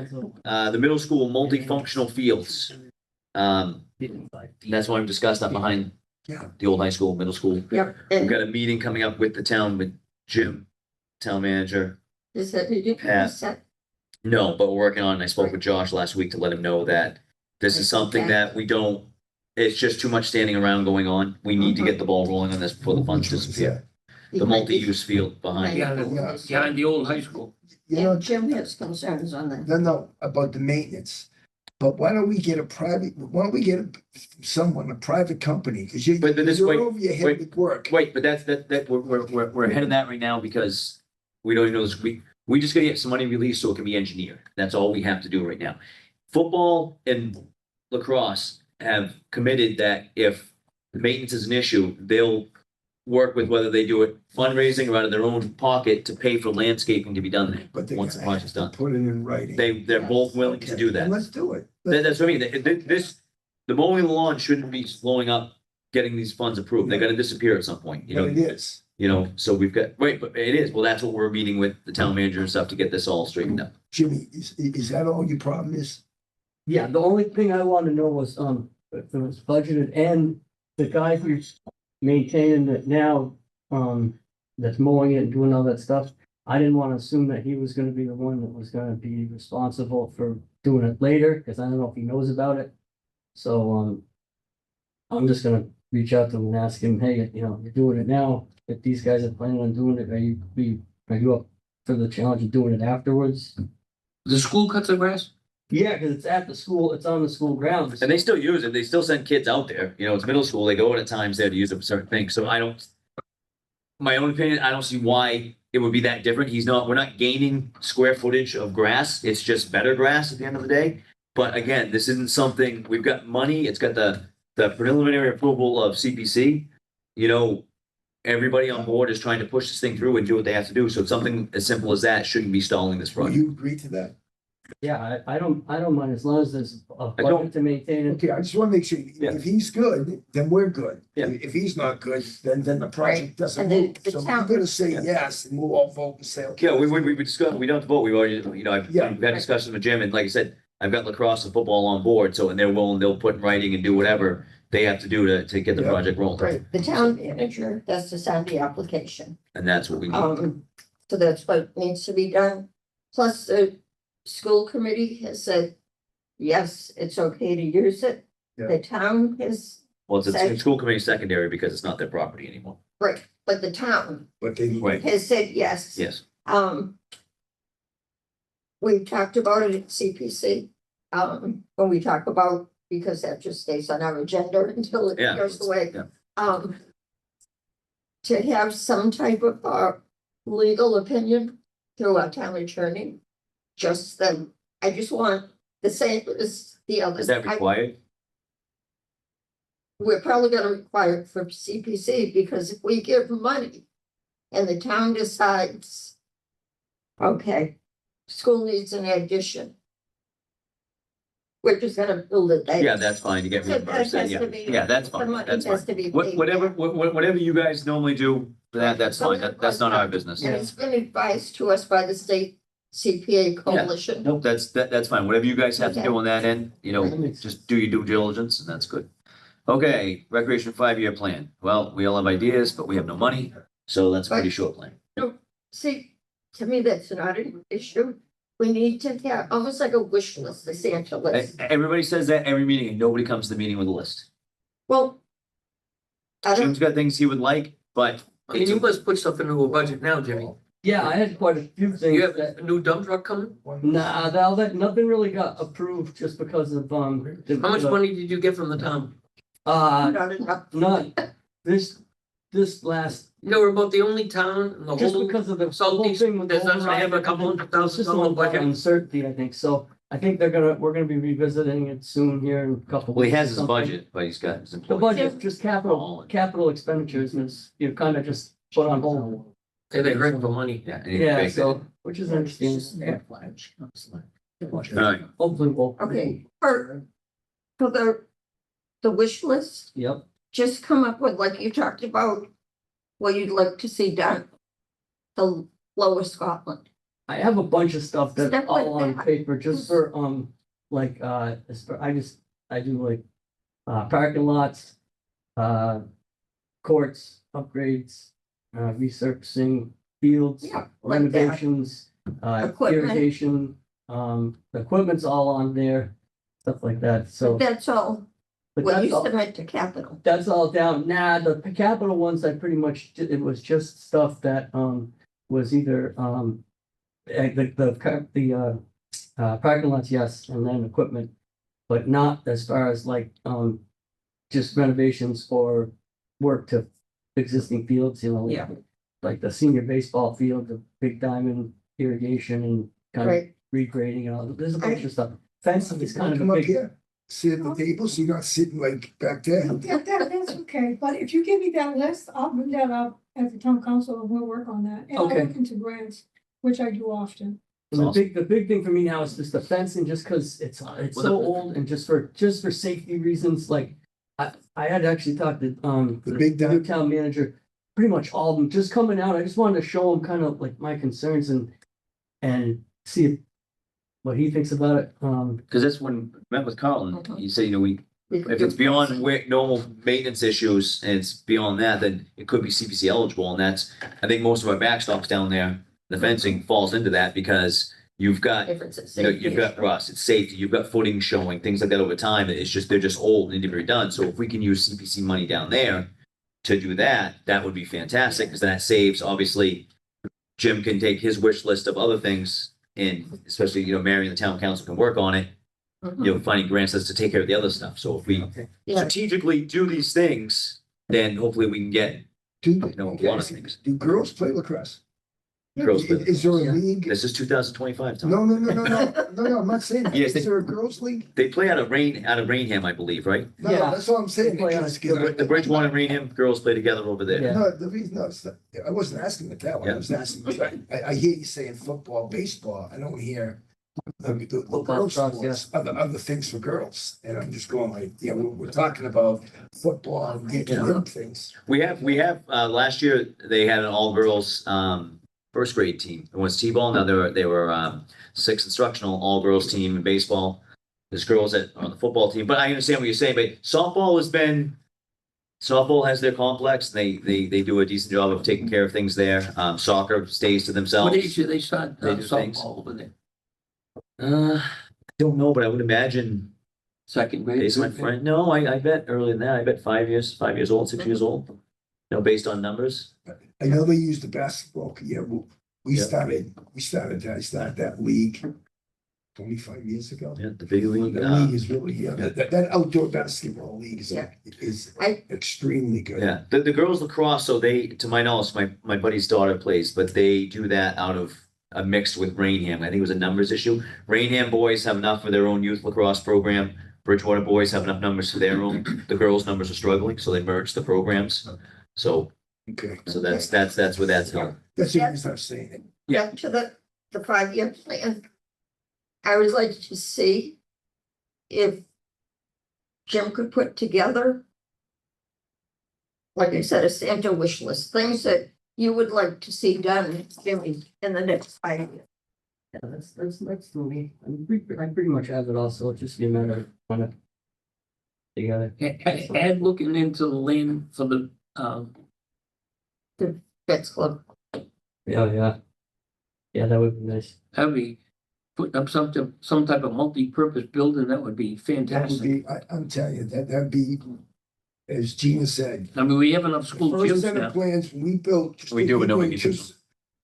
the middle school multifunctional fields. That's what I've discussed up behind Yeah. the old high school, middle school. Yep, We've and got a meeting coming up with the town, with Jim, town manager. is that, you didn't Yeah. set, No, but we're working on, I spoke with Josh last week to let him know that this is something that we don't, it's just too much standing around going on. We need to get the ball rolling on this before the funds disappear. The multi-use field behind. Behind the old high school. You know, and Jim has concerns on that. no, about the maintenance. But why don't we get a private, a private company, because But this- you're wait, over your head wait. with work. Wait, but we're ahead of that right now because we don't even know this. We just gotta get some money released so it can be engineered. That's all we have to do right now. Football and lacrosse have committed that if maintenance is an issue, they'll work with whether they do it fundraising or out of their own pocket to pay for landscaping to be done there. But they're Once the gonna have project's to done. put it in writing. They're both willing to Okay, do then that. Let's do it. That's what I mean. The mowing of the lawn shouldn't be slowing up getting these funds approved. They're gonna disappear at some point, But it is. so we've got, wait, but it is. Well, that's what we're meeting with the town manager and stuff to get this all straightened out. Jimmy, is that all your problem is? Yeah, the only thing I wanted to know was, if it was budgeted and the guy who's maintaining it now, that's mowing it and doing all that stuff. I didn't want to assume that he was gonna be the one that was gonna be responsible for doing it later, because I don't know if he knows about it. So, I'm just gonna reach out to him and ask him, hey, you're doing it now. If these guys are planning on doing it, are you up for the challenge of doing it afterwards? The school cuts the grass? Yeah, because it's at the school, it's on the school grounds. And they still use it. They still send kids out there. It's middle school. They go in at times there to use it for certain things. So my own opinion, I don't see why it would be that different. We're not gaining square footage of grass. It's just better grass at the end of the day. But again, this isn't something, we've got money. It's got the preliminary approval of CPC. Everybody on board is trying to push this thing through and do what they have to do. So something as simple as that shouldn't be stalling this Will project. you agree to that? Yeah, I don't mind as long as there's a I don't- budget to maintain it. Okay, I just wanna make sure, Yeah. if he's good, then we're good. Yeah. If he's not good, then the project doesn't And the- move. the So we're town- gonna say Yeah. yes, and we'll all vote and say, okay. Yeah, we discussed, we don't have to vote, we've already, you know, I've Yeah. had discussions with Jim, and like I said, I've got lacrosse and football on board, so, and they're willing, they'll put in writing and do whatever they have to do to get the Yeah. project rolling, Right, the town manager has to sign the application. and that's what we need. So that's what needs to be done. Plus, the school committee has said, yes, it's okay to use it. Yeah. The town is, Well, it's say- a school committee secondary because it's not their property anymore. right, but the town But they, Right. has said yes. Yes, We've talked about it at CPC, when we talk about, because that just stays on our agenda until it Yeah, goes away. yeah. To have some type of, legal opinion through our town attorney, just then, I just want the same as the others. is that required? We're probably gonna require it for CPC, because if we give money and the town decides, okay, school needs an addition, we're just gonna build it there. Yeah, that's fine, you get So that reimbursed, then, has yeah, to be- yeah, that's The fine, money that's has fine. to be paid Whatever, back. whatever you guys normally do, that's fine, that's not our business. And it's been advised to us by the state CPA coalition. Nope, that's fine, whatever you guys have to do on that end, you know, That makes just do your due diligence, and that's good. Okay, recreation 5-year plan, well, we all have ideas, but we have no money, so that's a pretty short plan. See, to me, that's not an issue. We need to have almost like a wish list, a Santa list. Everybody says that every meeting, and nobody comes to the meeting with a list. Well, I Jim's don't, got things he would like, but I mean, you must put stuff into a budget now, Jimmy. Yeah, I had quite a few You things have that, a new dump truck coming? nah, nothing really got approved just because of, How much money did you get from the town? not enough. Not, this last, You know, we're about the only town in the just whole because of the whole Southeast thing with the that doesn't have a override, couple it's $100,000 just a little bit of budget. uncertainty, I think, so I think we're gonna be revisiting it soon here in a couple. well, he weeks or has his something. budget, but he's got his The employees. budget, just capital expenditures, and it's, you kind of just put on hold. Say they rig for money. Yeah. and he Yeah, baked it. so, which is understandable. All right, Hopefully we'll. Okay, for the wish list, Yep, just come up with, like you talked about, what you'd like to see done. The Lower Scotland. I have a bunch of stuff that's Stuff like all on that. paper, just for, like, I do like, parking lots, courts, upgrades, resurfacing fields, Yeah, like that. renovations, Equipment. irrigation, the equipment's all on there, stuff like that, so. That's all, But what that's you all, submit to capital. that's all down. Nah, the capital ones, I pretty much, it was just stuff that, was either, parking lots, yes, and then equipment. But not as far as like, just renovations or work to existing fields, you know. Yeah. Like the senior baseball field, the big diamond irrigation and kind of Right, regrading and all, there's a bunch of stuff. Fencing is kind of come a up big, here, sit at the table, so you're not sitting like back there. That's okay, but if you give me that list, I'll bring that up at the town council and we'll work on that. And I'll Okay. look into grants, which I do often. and the big thing for me now is just the fencing, just cause it's Well, so the- old and just for safety reasons, like. I had actually talked to, The big the new dime. town manager, pretty much all of them, just coming out, I just wanted to show him kind of like my concerns and see if. What he thinks about it, because that's when, I met with Carlin, you say, you know, we could if it's do- beyond where normal maintenance issues and it's beyond that, then it could be CPC eligible, and that's, I think most of our backstops down there, the fencing falls into that because you've got, If it's a you know, safety you've got issue. rust, it's safety, you've got footing showing, things like that over time, it's just, they're just old and need to be redone, so if we can use CPC money down there to do that, that would be fantastic, because that saves, obviously, Jim can take his wish list of other things, and especially, you know, Mary and the town council can work on it, Mhm. you know, finding grants to take care of the other stuff, so if we Yeah. strategically do these things, then hopefully we can get, Do, know, a lot of things. do girls play lacrosse? Girls play Is there a Yeah. league? this is 2025, Tom. No, I'm not saying that. Yes, Is there a girls league? They play out of Rainham, I believe, right? No, Yeah. that's all I'm saying. They play on a Because- field. The Bridgewater and Rainham girls play together over there. Yeah. No, the reason, no, it's not, I wasn't asking it that way, I Yeah. was asking, I hear you saying football, baseball, I don't hear The Football girls' trucks, sports, other things for girls, and I'm just going like, yeah, we're talking about football and getting them things. We have, last year, they had an all-girls, first grade team. It was T-ball. Now they were, six instructional all-girls team in baseball. There's girls on the football team, but I understand what you're saying, but softball has their complex. They do a decent job of taking care of things there. Soccer stays to What themselves. age do they start They do things. softball over there? I don't know, but I would imagine Second grade? based on my friend, no, I bet earlier than that. I bet 5 years old, 6 years old. You know, based on numbers. I know they use the basketball, yeah, we Yeah. started that league 25 years ago. Yeah, the big league. The league is really, yeah, that outdoor basketball league Yeah. is I- extremely good. Yeah, the girls lacrosse, so they, to my knowledge, my buddy's daughter plays, but they do that out of a mix with Rainham. I think it was a numbers issue. Rainham boys have enough for their own youth lacrosse program. Bridgewater boys have enough numbers for their own. The girls' numbers are struggling, so they merged the programs. So Okay, that's where that's going. that's the reason I'm saying it. Yeah. Back to the 5-year plan. I would like to see if Jim could put together, like I said, a Santa wish list, things that you would like to see done in the next 5 years. Yeah, that's for me. I pretty much have it also, it's just a matter of kind of together. And looking into the land for the, That's club. Yeah. Yeah, that would be nice. heavy, putting up some type of multi-purpose building, that would be That would fantastic. be, I'm telling you, that'd be, as Gina said. I mean, we have enough The school first gyms set of now. plans we built. just We do, but nobody just- uses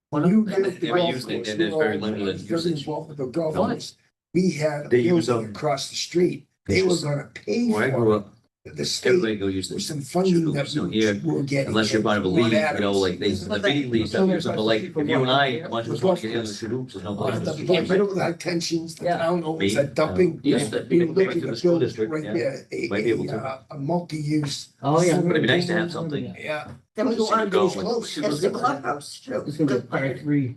Why You not? built the They're golf used and course, there's very you know, limited very usage. involved with the golf Why? course. We had a They use building them. across the street. They were gonna pay Where I grew for up, it. The state, everybody go use with the some funding that So here, we were getting. unless you're part of a league, you know, like they, the But mini leagues have used them, but like, if you and I, a bunch of us want to get in the hoops, there's no place. The to shoot. middle of the tensions, the Yeah. town owns Me, a dumping. Yes, They We can were go back looking to the to school build district, right yeah. there, Might be able to. a multi-use. Oh, yeah. It'd be nice to have something. Yeah, Then we Just want to go go and- close as the clubhouse too. It's gonna be Good a part plan. 3.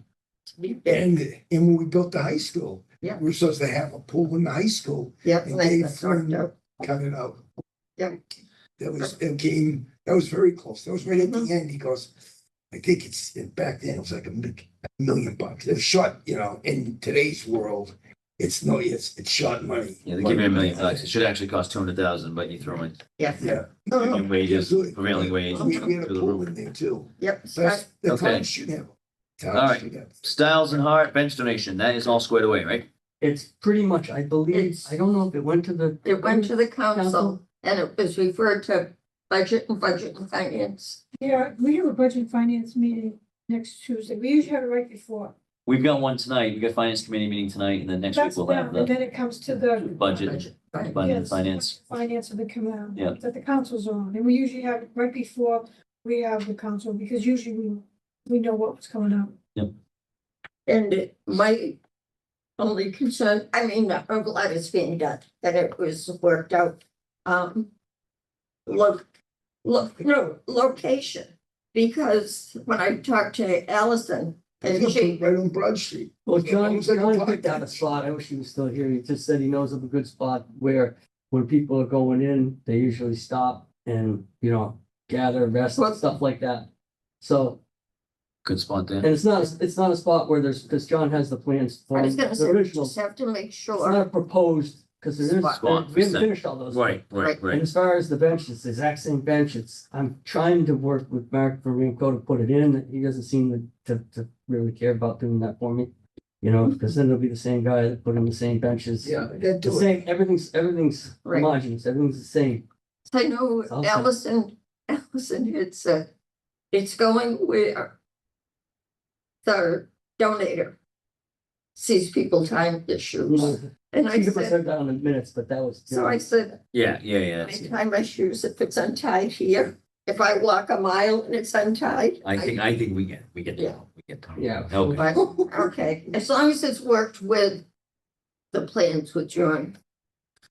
To be big. and when we built the high school. Yeah. We were supposed to have a pool in the high school, Yep, and that's Dave worked Flynn out. cut it out. Yep. That was very close. That was right at Mm-hmm. the end. He goes, I think back then it was like $1 million. It was short, you know, in today's world, it's short money. Yeah, they give you $1 million. It should actually cost 200,000, but you throw in Yeah. Yeah. union wages, prevailing wage. We had a through the pool roof. in there too. Yep. That's, the Okay. town should have. Town All right. should have. Styles and Hart bench donation, that is all squared away, right? It's pretty much, I believe, It's- I don't know if it went to the. It went to the council Council? and it was referred to budget and finance. Yeah, we have a budget and finance meeting next Tuesday. We usually have it right before. We've got one tonight, we've got finance committee meeting tonight, and then next week That's we'll have them, and the then it comes to the. budget, Right. budget and Yes, finance. Finance of the canal. Yeah. That the council's on, and we usually have it right before we have the council, because usually we know what's coming up. And my only concern, I mean, I'm glad it's being done, that it was worked out. Location, because when I talked to Allison He's and gonna put she, it right on Broad Street. Well, John Almost like a park picked out a bench. spot, I wish he was still here, he just said he knows of a good spot where when people are going in, they usually stop and, you know, gather, rest, and stuff like that. So, Good spot there. and it's not a spot where because John has the plans for I was gonna the say, we original. just have to make It's sure. not proposed, because there is, Spot. we haven't finished all those. Right, right, And right. as far as the bench, it's the exact same bench. I'm trying to work with Mark Vereenco to put it in. He doesn't seem to really care about doing that for me. You know, because then it'll be the same guy that put in the same benches. Yeah, that The do it. same, everything's Right. homogeneous, everything's the same. I know Okay. Allison, had said, it's going where the donator sees people tying their shoes. And I She could put said, that down in minutes, but that was. so I said, Yeah. I tie my shoes if it's untied here. If I walk a mile and it's untied. I think we get Yeah. Yeah. Okay. But, okay, as long as it's worked with the plans with John.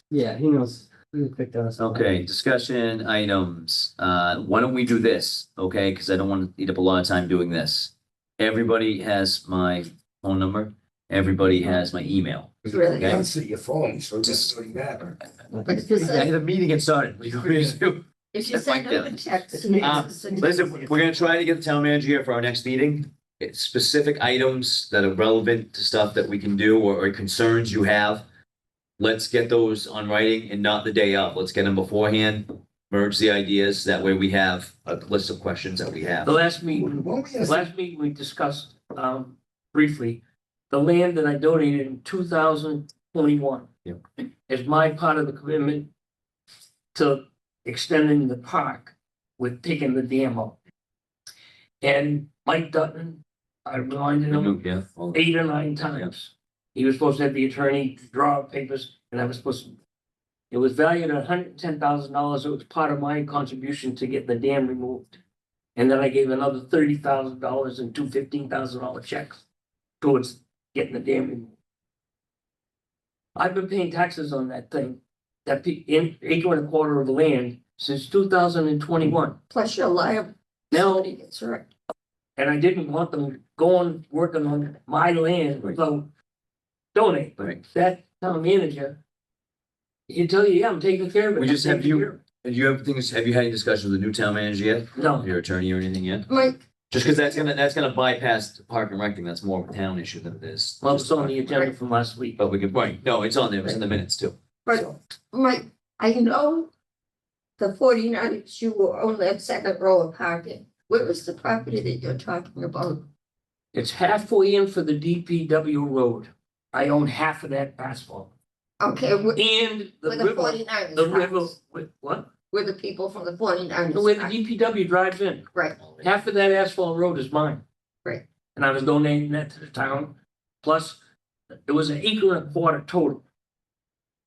Yeah, he knows. He picked out a spot. Okay, discussion items. Why don't we do this, okay? Because I don't want to eat up a lot of time doing this. Everybody has my phone number. Everybody has my email. Really? Answer your phone, so it doesn't really matter. But if you I send, had a meeting had started. What do you want me to do? if you send them a text. Listen, we're gonna try to get the town manager here for our next meeting. It's specific items that are relevant to stuff that we can do or concerns you have. Let's get those on writing and not the day of. Let's get them beforehand, merge the ideas. That way we have a list of questions that we have. The last meeting, Won't we the ask- last meeting we discussed, briefly, the land that I donated in 2021. Yep. Is my part of the commitment to extending the park with taking the dam out. And Mike Dutton, I reminded him Yeah. 8 or 9 times. He was supposed to have the attorney draw up papers, and I was supposed to. It was valued at $110,000. It was part of my contribution to get the dam removed. And then I gave another $30,000 and two $15,000 checks towards getting the dam removed. I've been paying taxes on that thing, in acre and a quarter of land since 2021. Plus you're liable. Now, Somebody gets hurt. and I didn't want them going, working on my land without donate. Right. That town manager, he'd tell you, yeah, I'm taking care of it. We just have you, and you have things, have you had any discussions with the new town manager yet? No, Your attorney or anything yet? Mike, Just because that's gonna bypass the park and rec thing. That's more of a town issue than it is. well, it's on the agenda from last week. But we could, right, no, it's on there. It's in the minutes too. but Mike, I know the 49ers, you were on that second row of parking. Where is the property that you're talking about? It's halfway in for the DPW road. I own half of that asphalt. Okay, where And the the river, 49ers. the river, parks. what? Where the people from the 49ers. Where the park. DPW drives in. Right, Half of that asphalt road is mine. Right. And I was donating that to the town, plus it was an acre and a quarter total.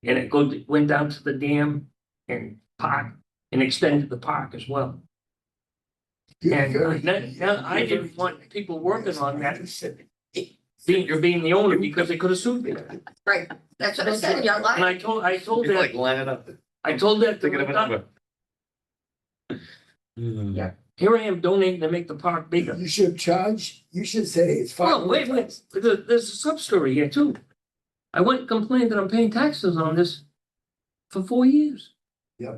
And it went down to the dam and park and extended the park as well. And I didn't want people working on that, being the owner, because they could have sued me. right. That's what I said, you're And lying. I told It's like that, line it up. I told that to Thinking of a Rick number. Dutton. Here I am donating to make the park bigger. You should charge, you should say it's fine. Well, wait, there's a sub-story here too. I went and complained that I'm paying taxes on this for 4 years. Yeah.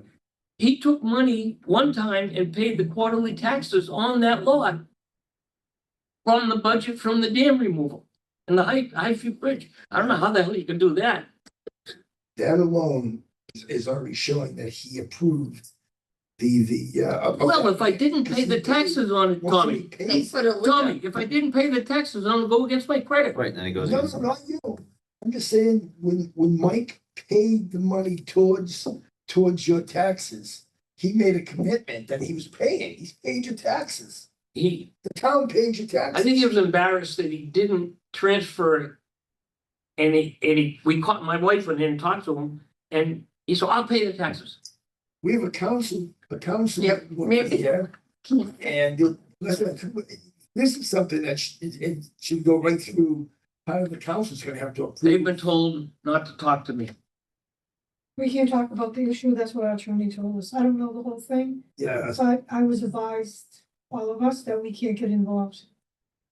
He took money one time and paid the quarterly taxes on that lot from the budget from the dam removal and the Highview Bridge. I don't know how the hell you can do that. That alone is already showing that he approved Well, if I didn't pay the taxes on it, Tommy, They put a lid Tommy, on. if I didn't pay the taxes, I'm gonna go against my credit. Right, then it goes. No, no, not you. I'm just saying, when Mike paid the money towards your taxes, he made a commitment that he was paying. He's paid your taxes. He, The town paid your taxes. I think he was embarrassed that he didn't transfer it. And we caught, my wife went in and talked to him, and he said, I'll pay the taxes. We have a council Yep, maybe. here, and this is something that it should go right through. Part of the council's gonna have to approve. They've been told not to talk to me. We can't talk about the issue, that's what our attorney told us. I don't know the whole thing, Yeah, but I was advised, all of us, that we can't get involved.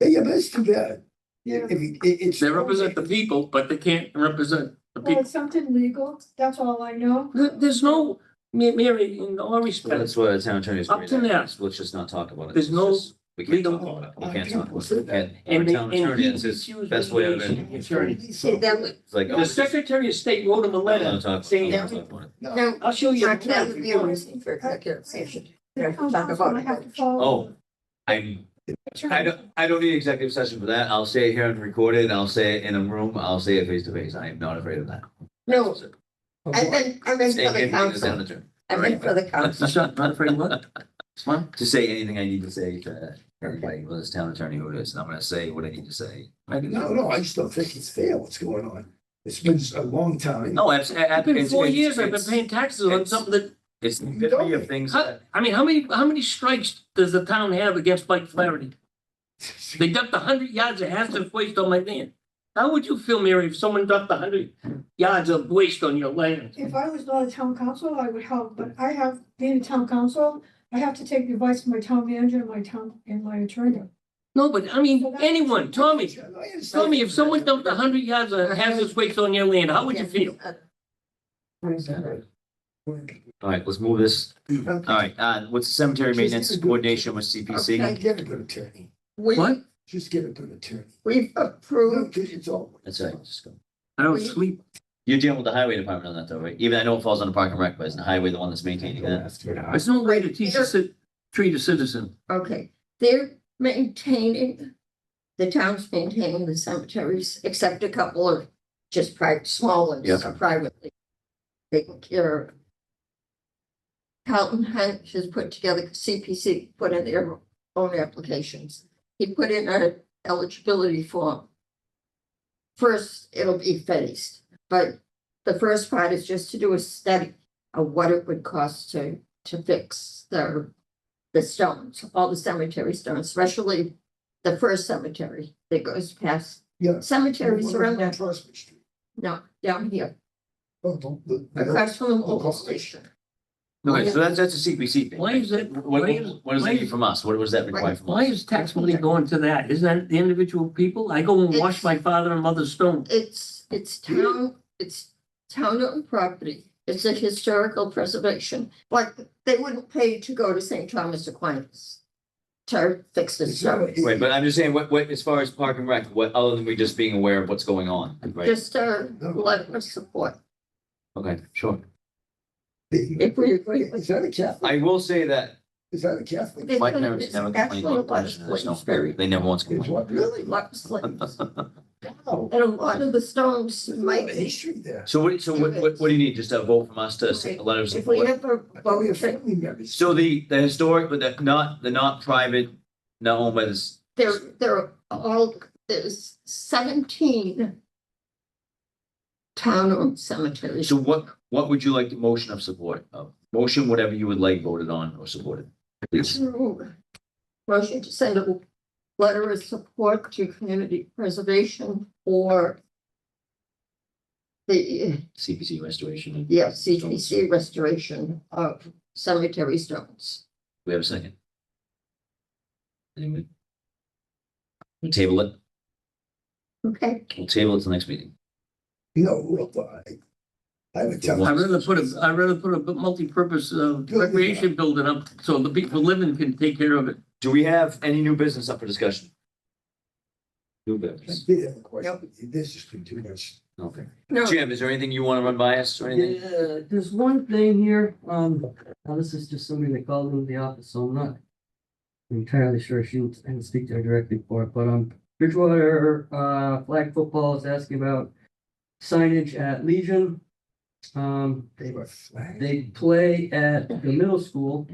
yeah, but it's too bad. Yeah. It's. They represent the people, but they can't represent the Well, people. it's something legal, that's all I know. There's no, Mary, in all respect, That's what a town attorney is. Up to now. Let's just not talk about it. There's no It's just- We can't legal- talk about it. We can't talk about it. We can't. And Our they- town and attorney, he that's his refused best way of mediation. it. See, that would, It's like. the Secretary of State wrote him a Don't letter talk saying, don't talk about it. now, I'll show you. Mark, that would be a reason for executive session. We have to talk Council, about I have to it. follow Oh, I don't need executive session for that. I'll say it here and record it. I'll say it in a room. I'll say it face to face. I am not afraid of that. No, I'm in for Say the anything as town council. attorney. I'm in for the council. Not afraid of what? It's fine. To say anything I need to say to everybody, whether it's town attorney who it is, and I'm gonna say what I need to say. No, I just don't think it's fair what's going on. It's been a long time. No, It's been 4 years I've been paying taxes on it's- something that, It's the epitome of things that. I mean, how many strikes does the town have against Mike Flaherty? They dumped 100 yards of hazardous waste on my land. How would you feel, Mary, if someone dumped 100 yards of waste on your land? If I was not a town council, I would help, but I have, being a town council, I have to take the advice of my town manager and my attorney. No, but I mean, anyone, Tommy, if someone dumped 100 yards of hazardous waste on your land, how would you feel? All right, let's move this. All right, what's cemetery maintenance coordination with CPC? Okay. Get a good attorney. What? Just get a good attorney. We've approved, It's all. That's right, just go. I don't sleep. You're dealing with the highway department on that though, right? Even I know it falls on the park and rec, but isn't the highway the one that's maintaining that? There's no way to treat a citizen. okay, they're maintaining, the town's maintaining the cemeteries, except a couple of just private, small ones Yep. are privately taken care of. Carlton Hunt has put together, CPC put in their own applications. He put in an eligibility form. First, it'll be phased, but the first part is just to do a study of what it would cost to fix the stones, all the cemetery stones, especially the first cemetery that goes past Yeah. cemeteries around there. Prospect Street. No, down here, Oh, the- across from the mobile station. Okay, so that's a CPC thing. Why is it- What does that need from us? What does that require from us? Why is tax money going to that? Isn't that the individual people? I go and wash my father and mother's stone. It's town-owned property. It's a historical preservation. Like, they wouldn't pay to go to St. Thomas Aquinas to fix the It's not- stones. Wait, but I'm just saying, what, as far as park and rec, what, other than we just being aware of what's going on, right? Just a letter of support, Okay, sure. if we agree with Is that a Catholic? I will say that Is that a Catholic? it. my parents never complained about punishing the snow. They never once Is complained. what, really? Legislative. Wow. And a lot of the stones There's a lot might of be, history there. So what do you need? Just a vote from us to say a letter of if we support? have a Oh, your vote, family members. So the historic, but the not private, not owned by this, there are all, there's 17 town-owned cemeteries. so what would you like the motion of support of? Motion, whatever you would like voted on or supported. Please. Motion to send a letter of support to community preservation for the, CPC restoration. CPC restoration of cemetery stones. We have a second. Anyway. We'll table it. Okay, We'll table it to the next meeting. You know, I would tell. I'd rather put a multi-purpose recreation building up so the people living can take care of it. Do we have any new business up for discussion? New I business. did have a question. This has been too much. Okay. no, Jim, is there anything you want to run by us or anything? Yeah, there's one thing here, now this is just somebody that called into the office, so I'm not entirely sure she didn't speak to her directly for it, but, Bridgewater, flag football is asking about signage at Legion. They were flagged. They play at the middle school,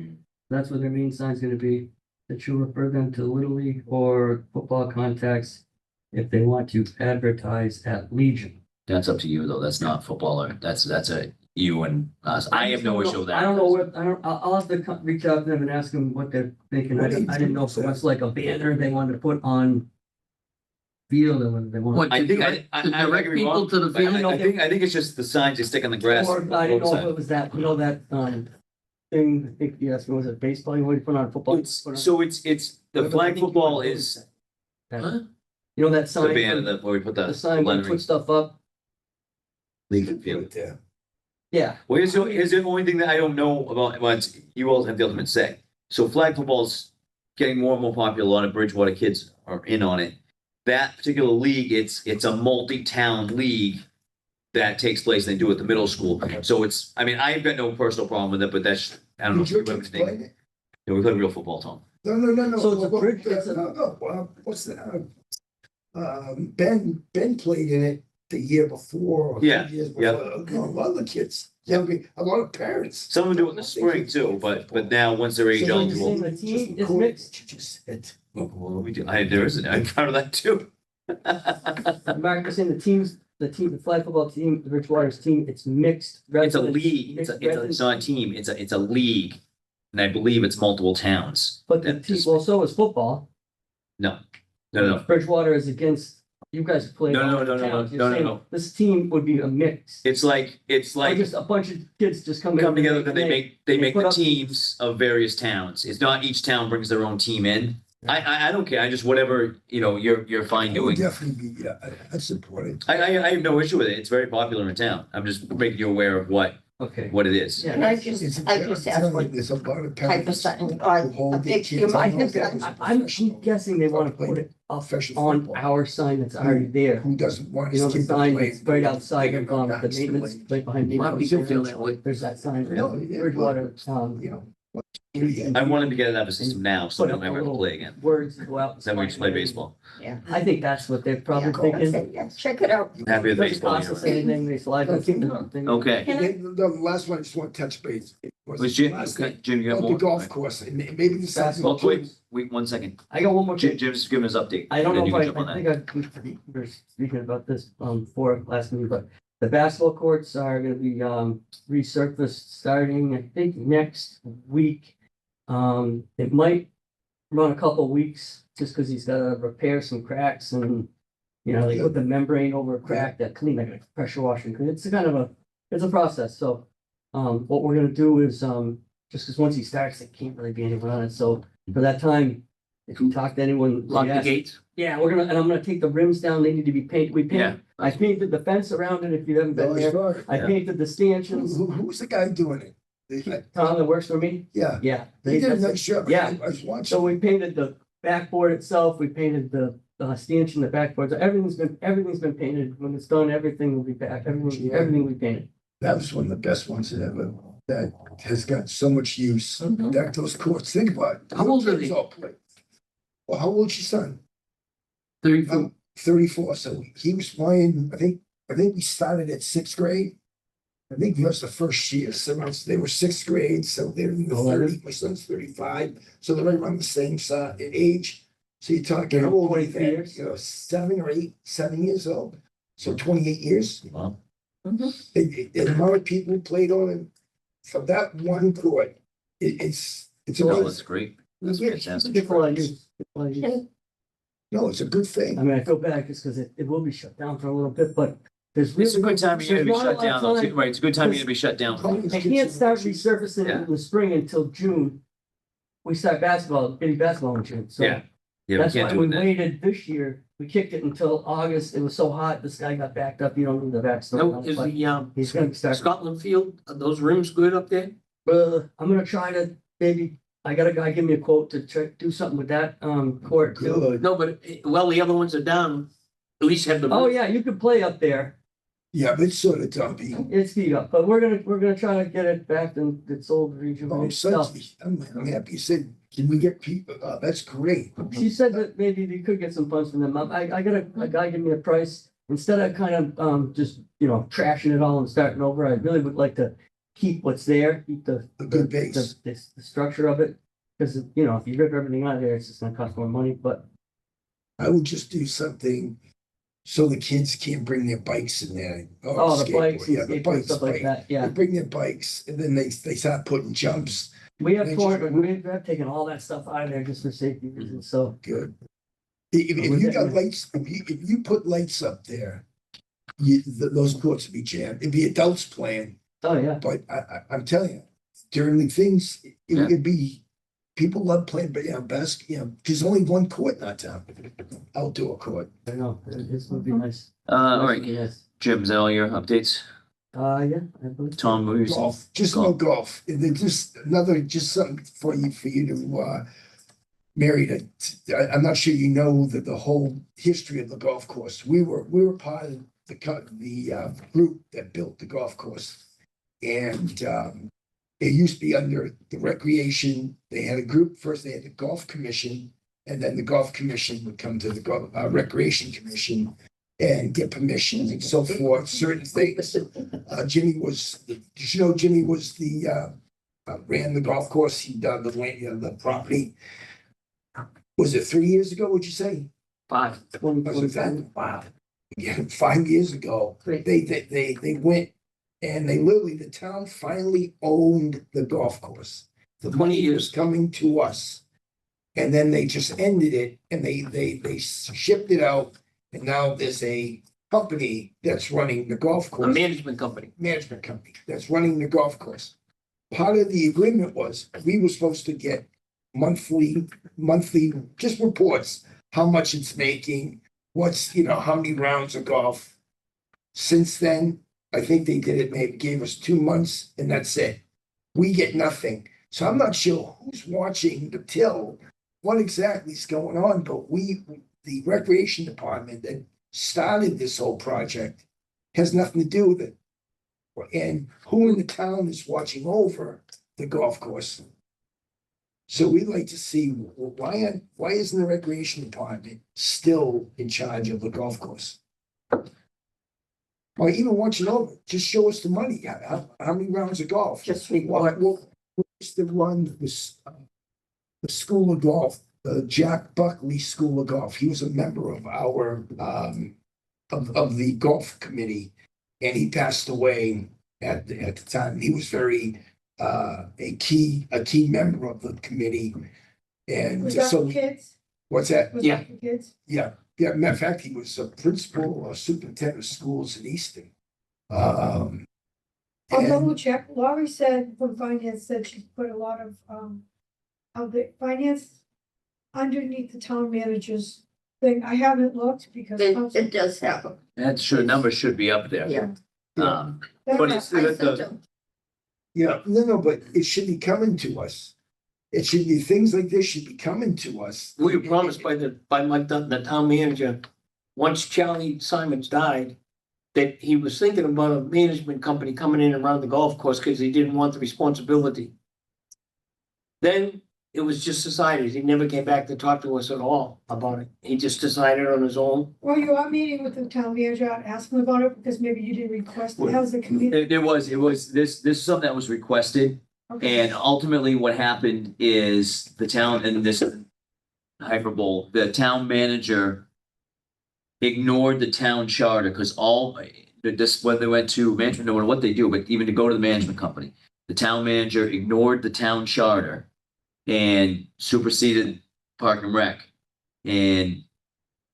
that's where their main sign's gonna be, that should refer them to Little League or football contacts if they want to advertise at Legion. That's up to you though. That's not footballer. That's a you and us. I have no issue with that. I don't know what, I'll have to reach out to them and ask them what they're thinking. I didn't know if it was like a banner they wanted to put on field or whether they want. What, I to think direct- I to might direct be people wrong, to the but field? I think it's just the signs they stick on the grass. Or I didn't know if roadside. it was that, that, thing, I think you asked me, was it baseball you want to put on football? It's the flag football is Huh? You know that the sign? banner that where we put The the sign where you lettering. put stuff up? Legion field. There. Yeah. Well, here's the only thing that I don't know about, but you all have the ultimate say. So flag football's getting more and more popular. A lot of Bridgewater kids are in on it. That particular league, it's a multi-town league that takes place. They do it at the middle school. So it's, I mean, I've got no personal problem with it, but that's, I don't know. Did your if you kids have anything. play it? Yeah, we play real football, Tom. No. So it's a bridge- it's a- No, what's that? Ben played in it the year before. Or 2 Yeah, years yep. before. A lot of the kids, a lot of parents. Some of them do it in the spring too, but now once they're age So when you eligible. say the team is Just mixed, you just said. Well, we do, there isn't, I'm proud of that too. Mark, you're saying the flag football team, the Bridgewater's team, it's mixed. It's a residents- league, mixed it's not a residents. team, it's a league. And I believe it's multiple towns. But the that team, just- well, so is football. No, Bridgewater is against, you guys play. No, no, all no, the no, towns. no, You're no, saying no. This team would be a mix. it's like, Or just a bunch of kids just come. come together, then they make they the put up teams of various towns. It's not each town brings their own team in. I don't care. I just, whatever, you're fine It would doing. definitely be, yeah, I support it. I have no issue with it. It's very popular in town. I'm just making you aware of what Okay. it is. Yeah. And I It's- just I'm asked telling what you, there's a lot of type of parents sign, who or a hold their big, kids I on think that. that- I'm guessing they wanna put it up Professional on football. our sign that's already there. Who doesn't want You know, his the kid to sign play? that's right outside of, the Nice to maintenance, play. right behind A lot of people feel maintenance. that way. There's that sign. No, yeah, Bridgewater, You know. I wanted to get it out of the system now, so we Put don't up a ever have to little play again. words to go out. Then we just play baseball. I think that's what they're probably Yeah, thinking. okay, yes, check it out. Happy with Doesn't baseball. cost us anything, they slide the thing. Okay. Can I- The last one, I just want to touch base. Was Jim, Last okay, thing, Jim, you got about more? the golf course, and maybe this is. Well, wait, 1 second. I got one more. Jim's giving his update. I don't and then know you if can jump on I that. think we were speaking about this, for last meeting, but the basketball courts are gonna be, resurfaced starting, I think, next week. It might run a couple weeks, just cause he's gotta repair some cracks and, they put the membrane over a crack that clean, like a pressure washing, it's it's a process, so. What we're gonna do is, just cause once he starts, there can't really be anyone on it, so for that time, if you talk to anyone. Lock the yes, gates. yeah, and I'm gonna take the rims down, they need to be painted, Yeah. I painted the fence around it, if you haven't been there, I Yeah. painted the stanchions, Who's the guy doing it? Tom that works for me, Yeah, yeah. he did a that's- nice job. Yeah. I was watching. So we painted the backboard itself, we painted the stanchion, the backboard, so everything's been painted, when it's done, everything will be back, everything we painted. That was one of the best ones that has got so much use. Mhm. That those courts, think about it. How old are Kids they? all play. Well, how old's your son? 34. 34, so he was playing, I think we started at sixth grade. I think that was the first year, so they were sixth grade, so they're in the 30, my son's 35, so they're right around the same age. So you're talking, how old are 23 they? years. 7 years old, so 28 years. Wow. The amount of people played on it from that one court, it's No, amazing. that's great. That's Yeah. fantastic. It's a lot of use. No, it's a good thing. I mean, I feel bad just because it will be shut down for a little bit, but there's. It's a really- good time of year to be there's not a shut lot of down, though, time. too. Right, it's a good time of year to be shut down. I can't start resurfacing it in the spring until June. We start getting basketball in June, so. Yeah. Yeah, we That's can't why do we it then. waited this year. We kicked it until August. It was so hot, this guy got backed up. You don't need the backstory. No, on it, is but the, He's gonna start. Scotland Field, are those rims good up there? I'm gonna try to, maybe, I got a guy give me a quote to do something with that, court too. Good. No, but, well, the other ones are down, at least have the. Oh, yeah, you could play up there. Yeah, but it's sort of dumpy. It's beat up, but we're gonna try to get it back and its old Oh, rejuvenated so stuff. I'm happy you said, can we get people, that's great. She said that maybe we could get some funds from them. I got a guy give me a price. Instead of kind of, just, trashing it all and starting over, I really would like to keep what's there, keep the. A good base. The structure of it, because, if you rip everything out of there, it's just gonna cost more money, but. I would just do something so the kids can't bring their bikes in there. Oh, the bikes, Yeah, the skateboards, bikes, stuff like right. that, They yeah. bring their bikes and then they start putting jumps. We have They we've taken all that stuff out of there just for safety reasons, so. Good. If you got lights, if you put lights up there, those courts would be jammed. It'd be adults playing, Oh, yeah. but I'm telling you, during the things, it Yeah. would be, people love playing, but there's only one court in our town, outdoor court. I know, this would be nice. All right, Yes. Jim, is that all your updates? Yeah, I believe. Tom, what were you saying? Golf, just no golf. And then just something for you to, Mary, I'm not sure you know the whole history of the golf course. We were part of the group that built the golf course. And it used to be under the recreation. They had a group, first they had the golf commission, and then the golf commission would come to the recreation commission and get permissions and so forth, certain things. Jimmy was the ran the golf course. He done the land, the property. Was it 3 years ago, would you say? 5. Was it that? Wow. Yeah, 5 years ago, they went and the town finally owned the golf course. The 20 money years. was coming to us. And then they just ended it and they shipped it out. And now there's a company that's running the golf A course. management company. Management company that's running the golf course. Part of the agreement was we were supposed to get monthly, just reports, how much it's making, what's, how many rounds of golf. Since then, I think they did it, maybe gave us 2 months and that's it. We get nothing. So I'm not sure who's watching the till, what exactly is going on, but the recreation department that started this whole project has nothing to do with it. And who in the town is watching over the golf course? So we'd like to see, why isn't the recreation department still in charge of the golf course? Or even watching over, just show us the money, how many rounds of golf? Just What report. used to run the school of golf, the Jack Buckley School of Golf. He was a member of our, of the golf committee. And he passed away at the time. He was very, a key member of the committee. And Was that so, for kids? what's that? Was Yeah. that for kids? Yeah, matter of fact, he was a principal or superintendent of schools in Easton. I'll And- double check. Laurie said, from finance, said she put a lot of the finance underneath the town manager's thing. I haven't looked because. It does happen, That sure, numbers should be up there. yeah. Um, That- but it's I the, sent them. Yeah, no, but it should be coming to us. It should be, things like this should be coming to us. We were promised by the town manager, once Charlie Simons died, that he was thinking about a management company coming in around the golf course because he didn't want the responsibility. Then it was just decided. He never came back to talk to us at all about it. He just decided on his own. Well, you are meeting with the town manager, ask him about it, because maybe you didn't request it. How's the committee? it was, this is something that was requested. Okay. And ultimately what happened is the town, and this hyperbole, the town manager ignored the town charter, because this, when they went to management, no matter what they do, but even to go to the management company, the town manager ignored the town charter and superseded Park and Rec. And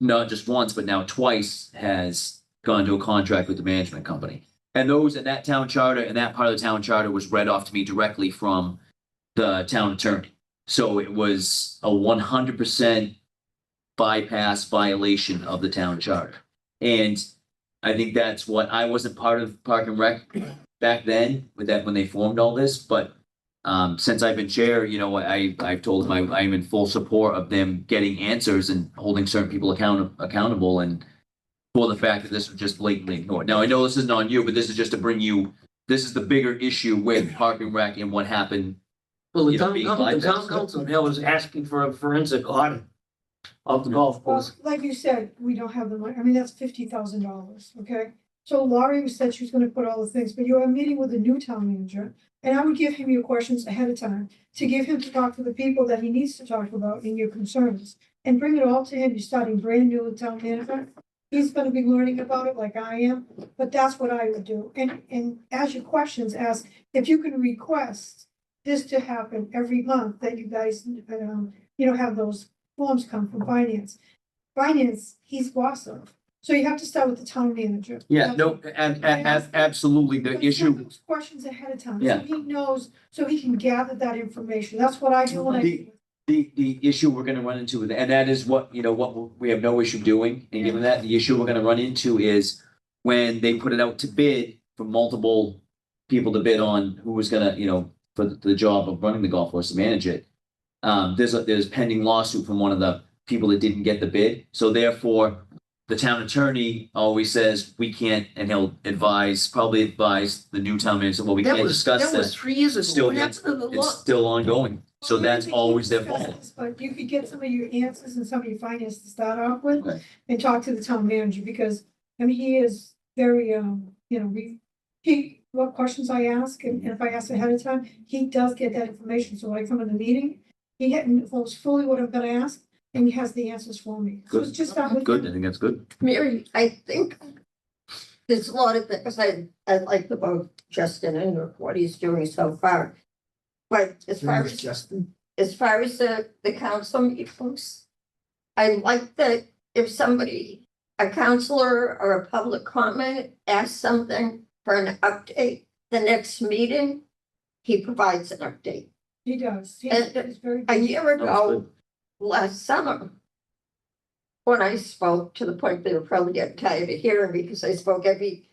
not just once, but now twice has gone to a contract with the management company. And that town charter and that part of the town charter was read off to me directly from the town attorney. So it was a 100% bypass violation of the town charter. And I think that's what, I wasn't part of Park and Rec back then with that, when they formed all this, but since I've been chair, I've told them I'm in full support of them getting answers and holding certain people accountable, and for the fact that this was just blatantly ignored. Now, I know this isn't on you, but this is just to bring you, this is the bigger issue with Park and Rec and what happened. Well, the You know, town, being the town bypassed. council now is asking for a forensic audit of the golf Well, course. like you said, we don't have the money. I mean, that's $50,000, okay? So Laurie said she was gonna put all the things, but you are meeting with the new town manager. And I would give him your questions ahead of time, to give him to talk to the people that he needs to talk about in your concerns. And bring it all to him. You're starting brand new with town manager. He's gonna be learning about it like I am, but that's what I would do. And as your questions, ask if you can request this to happen every month, that you guys, have those forms come from finance. Finance, he's boss of. So you have to start with the town manager. Yeah, no, absolutely. The But issue, send those questions ahead of time, Yeah. so he knows, so he can gather that information. That's what I do when I. the issue we're gonna run into, and that is what we have no issue doing, and given that, the issue we're gonna run into is when they put it out to bid for multiple people to bid on who was gonna, for the job of running the golf course to manage it. There's pending lawsuit from one of the people that didn't get the bid, so therefore the town attorney always says we can't, and he'll probably advise the new town manager, well, we can't discuss That was this. 3 years ago. Still, What happened to the law? It's still ongoing, so Well, that's we always their discuss fault. this, But you could get some of your answers and some of your finance to start off with, Okay. and talk to the town manager, because, I mean, he is very, what questions I ask, and if I ask ahead of time, he does get that information, so when I come in the meeting, he knows fully what I'm gonna ask, and he has the answers for me. So it's just not with Good, I him. think that's good. Mary, I think there's a lot of things I like about Justin and what he's doing so far. But as far as Justin, the council meetings, I like that if somebody, a counselor or a public comment asks something for an update, the next meeting, he provides an update. He does. And He's very. A year That was ago, good. last summer, when I spoke, to the point they were probably getting tired of hearing me because I spoke every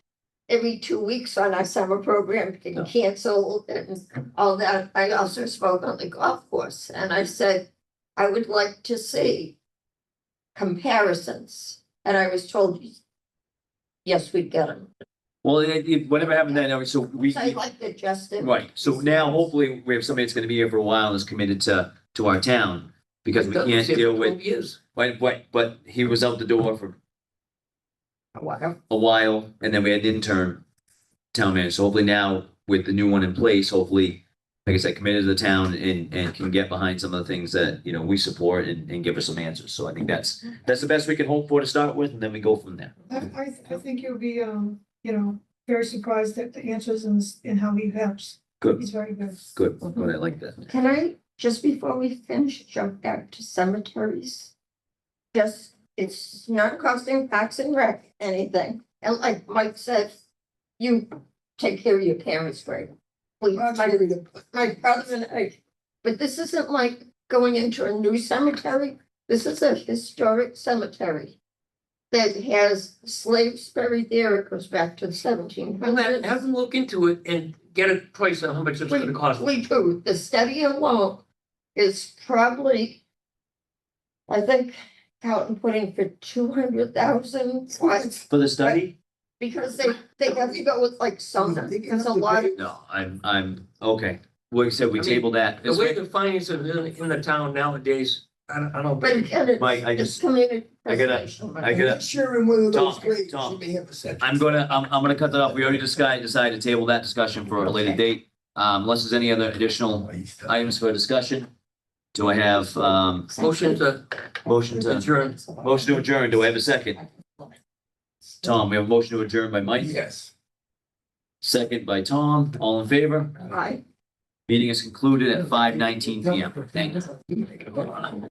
2 weeks on our summer program getting canceled and all that. I also spoke on the golf course and I said, I would like to see comparisons. And I was told, yes, we'd get them. Well, whatever happened then, so we. I like that, Justin. Right, so now hopefully we have somebody that's gonna be here for a while and is committed to our town. Because we Doesn't can't say for deal 12 with, years. but he was out the door for Wow. a while, and then we had an intern town manager, so hopefully now with the new one in place, hopefully, like I said, committed to the town and can get behind some of the things that, you know, we support and give us some answers, so I think that's the best we can hope for to start with, and then we go from there. I think you'll be, very surprised at the answers and how he helps. Good, He's very good. good, I like that. Can I, just before we finish, jump back to cemeteries? Just, it's not costing Parks and Rec anything, and like Mike said, you take care of your parents, Greg. Please, my brother and I, but this isn't like going into a new cemetery, this is a historic cemetery. That has slaves buried there, it goes back to the 1700s. Well, have them look into it and get a price on how much it's gonna cost. We do, the study alone is probably, I think, out and putting for 200,000. For the study? Because they have to go with like something, there's a lot of. No, I'm, okay, we said we I mean, table that. The way the finances in the town nowadays, I don't know. But again, it's, Mike, I it's just- community I gotta- preservation. I gotta- Sure, in one of those Tom, grades, Tom, you may have a section. I'm gonna cut that off. We already decided to table that discussion for a later date. Unless there's any other additional items for discussion. Do I have, Motion to motion to adjourn? Do I have a second? Tom, we have a motion to adjourn by Mike, Yes. second by Tom. All in favor? Right. Meeting is concluded at 5:19 PM. Thank you.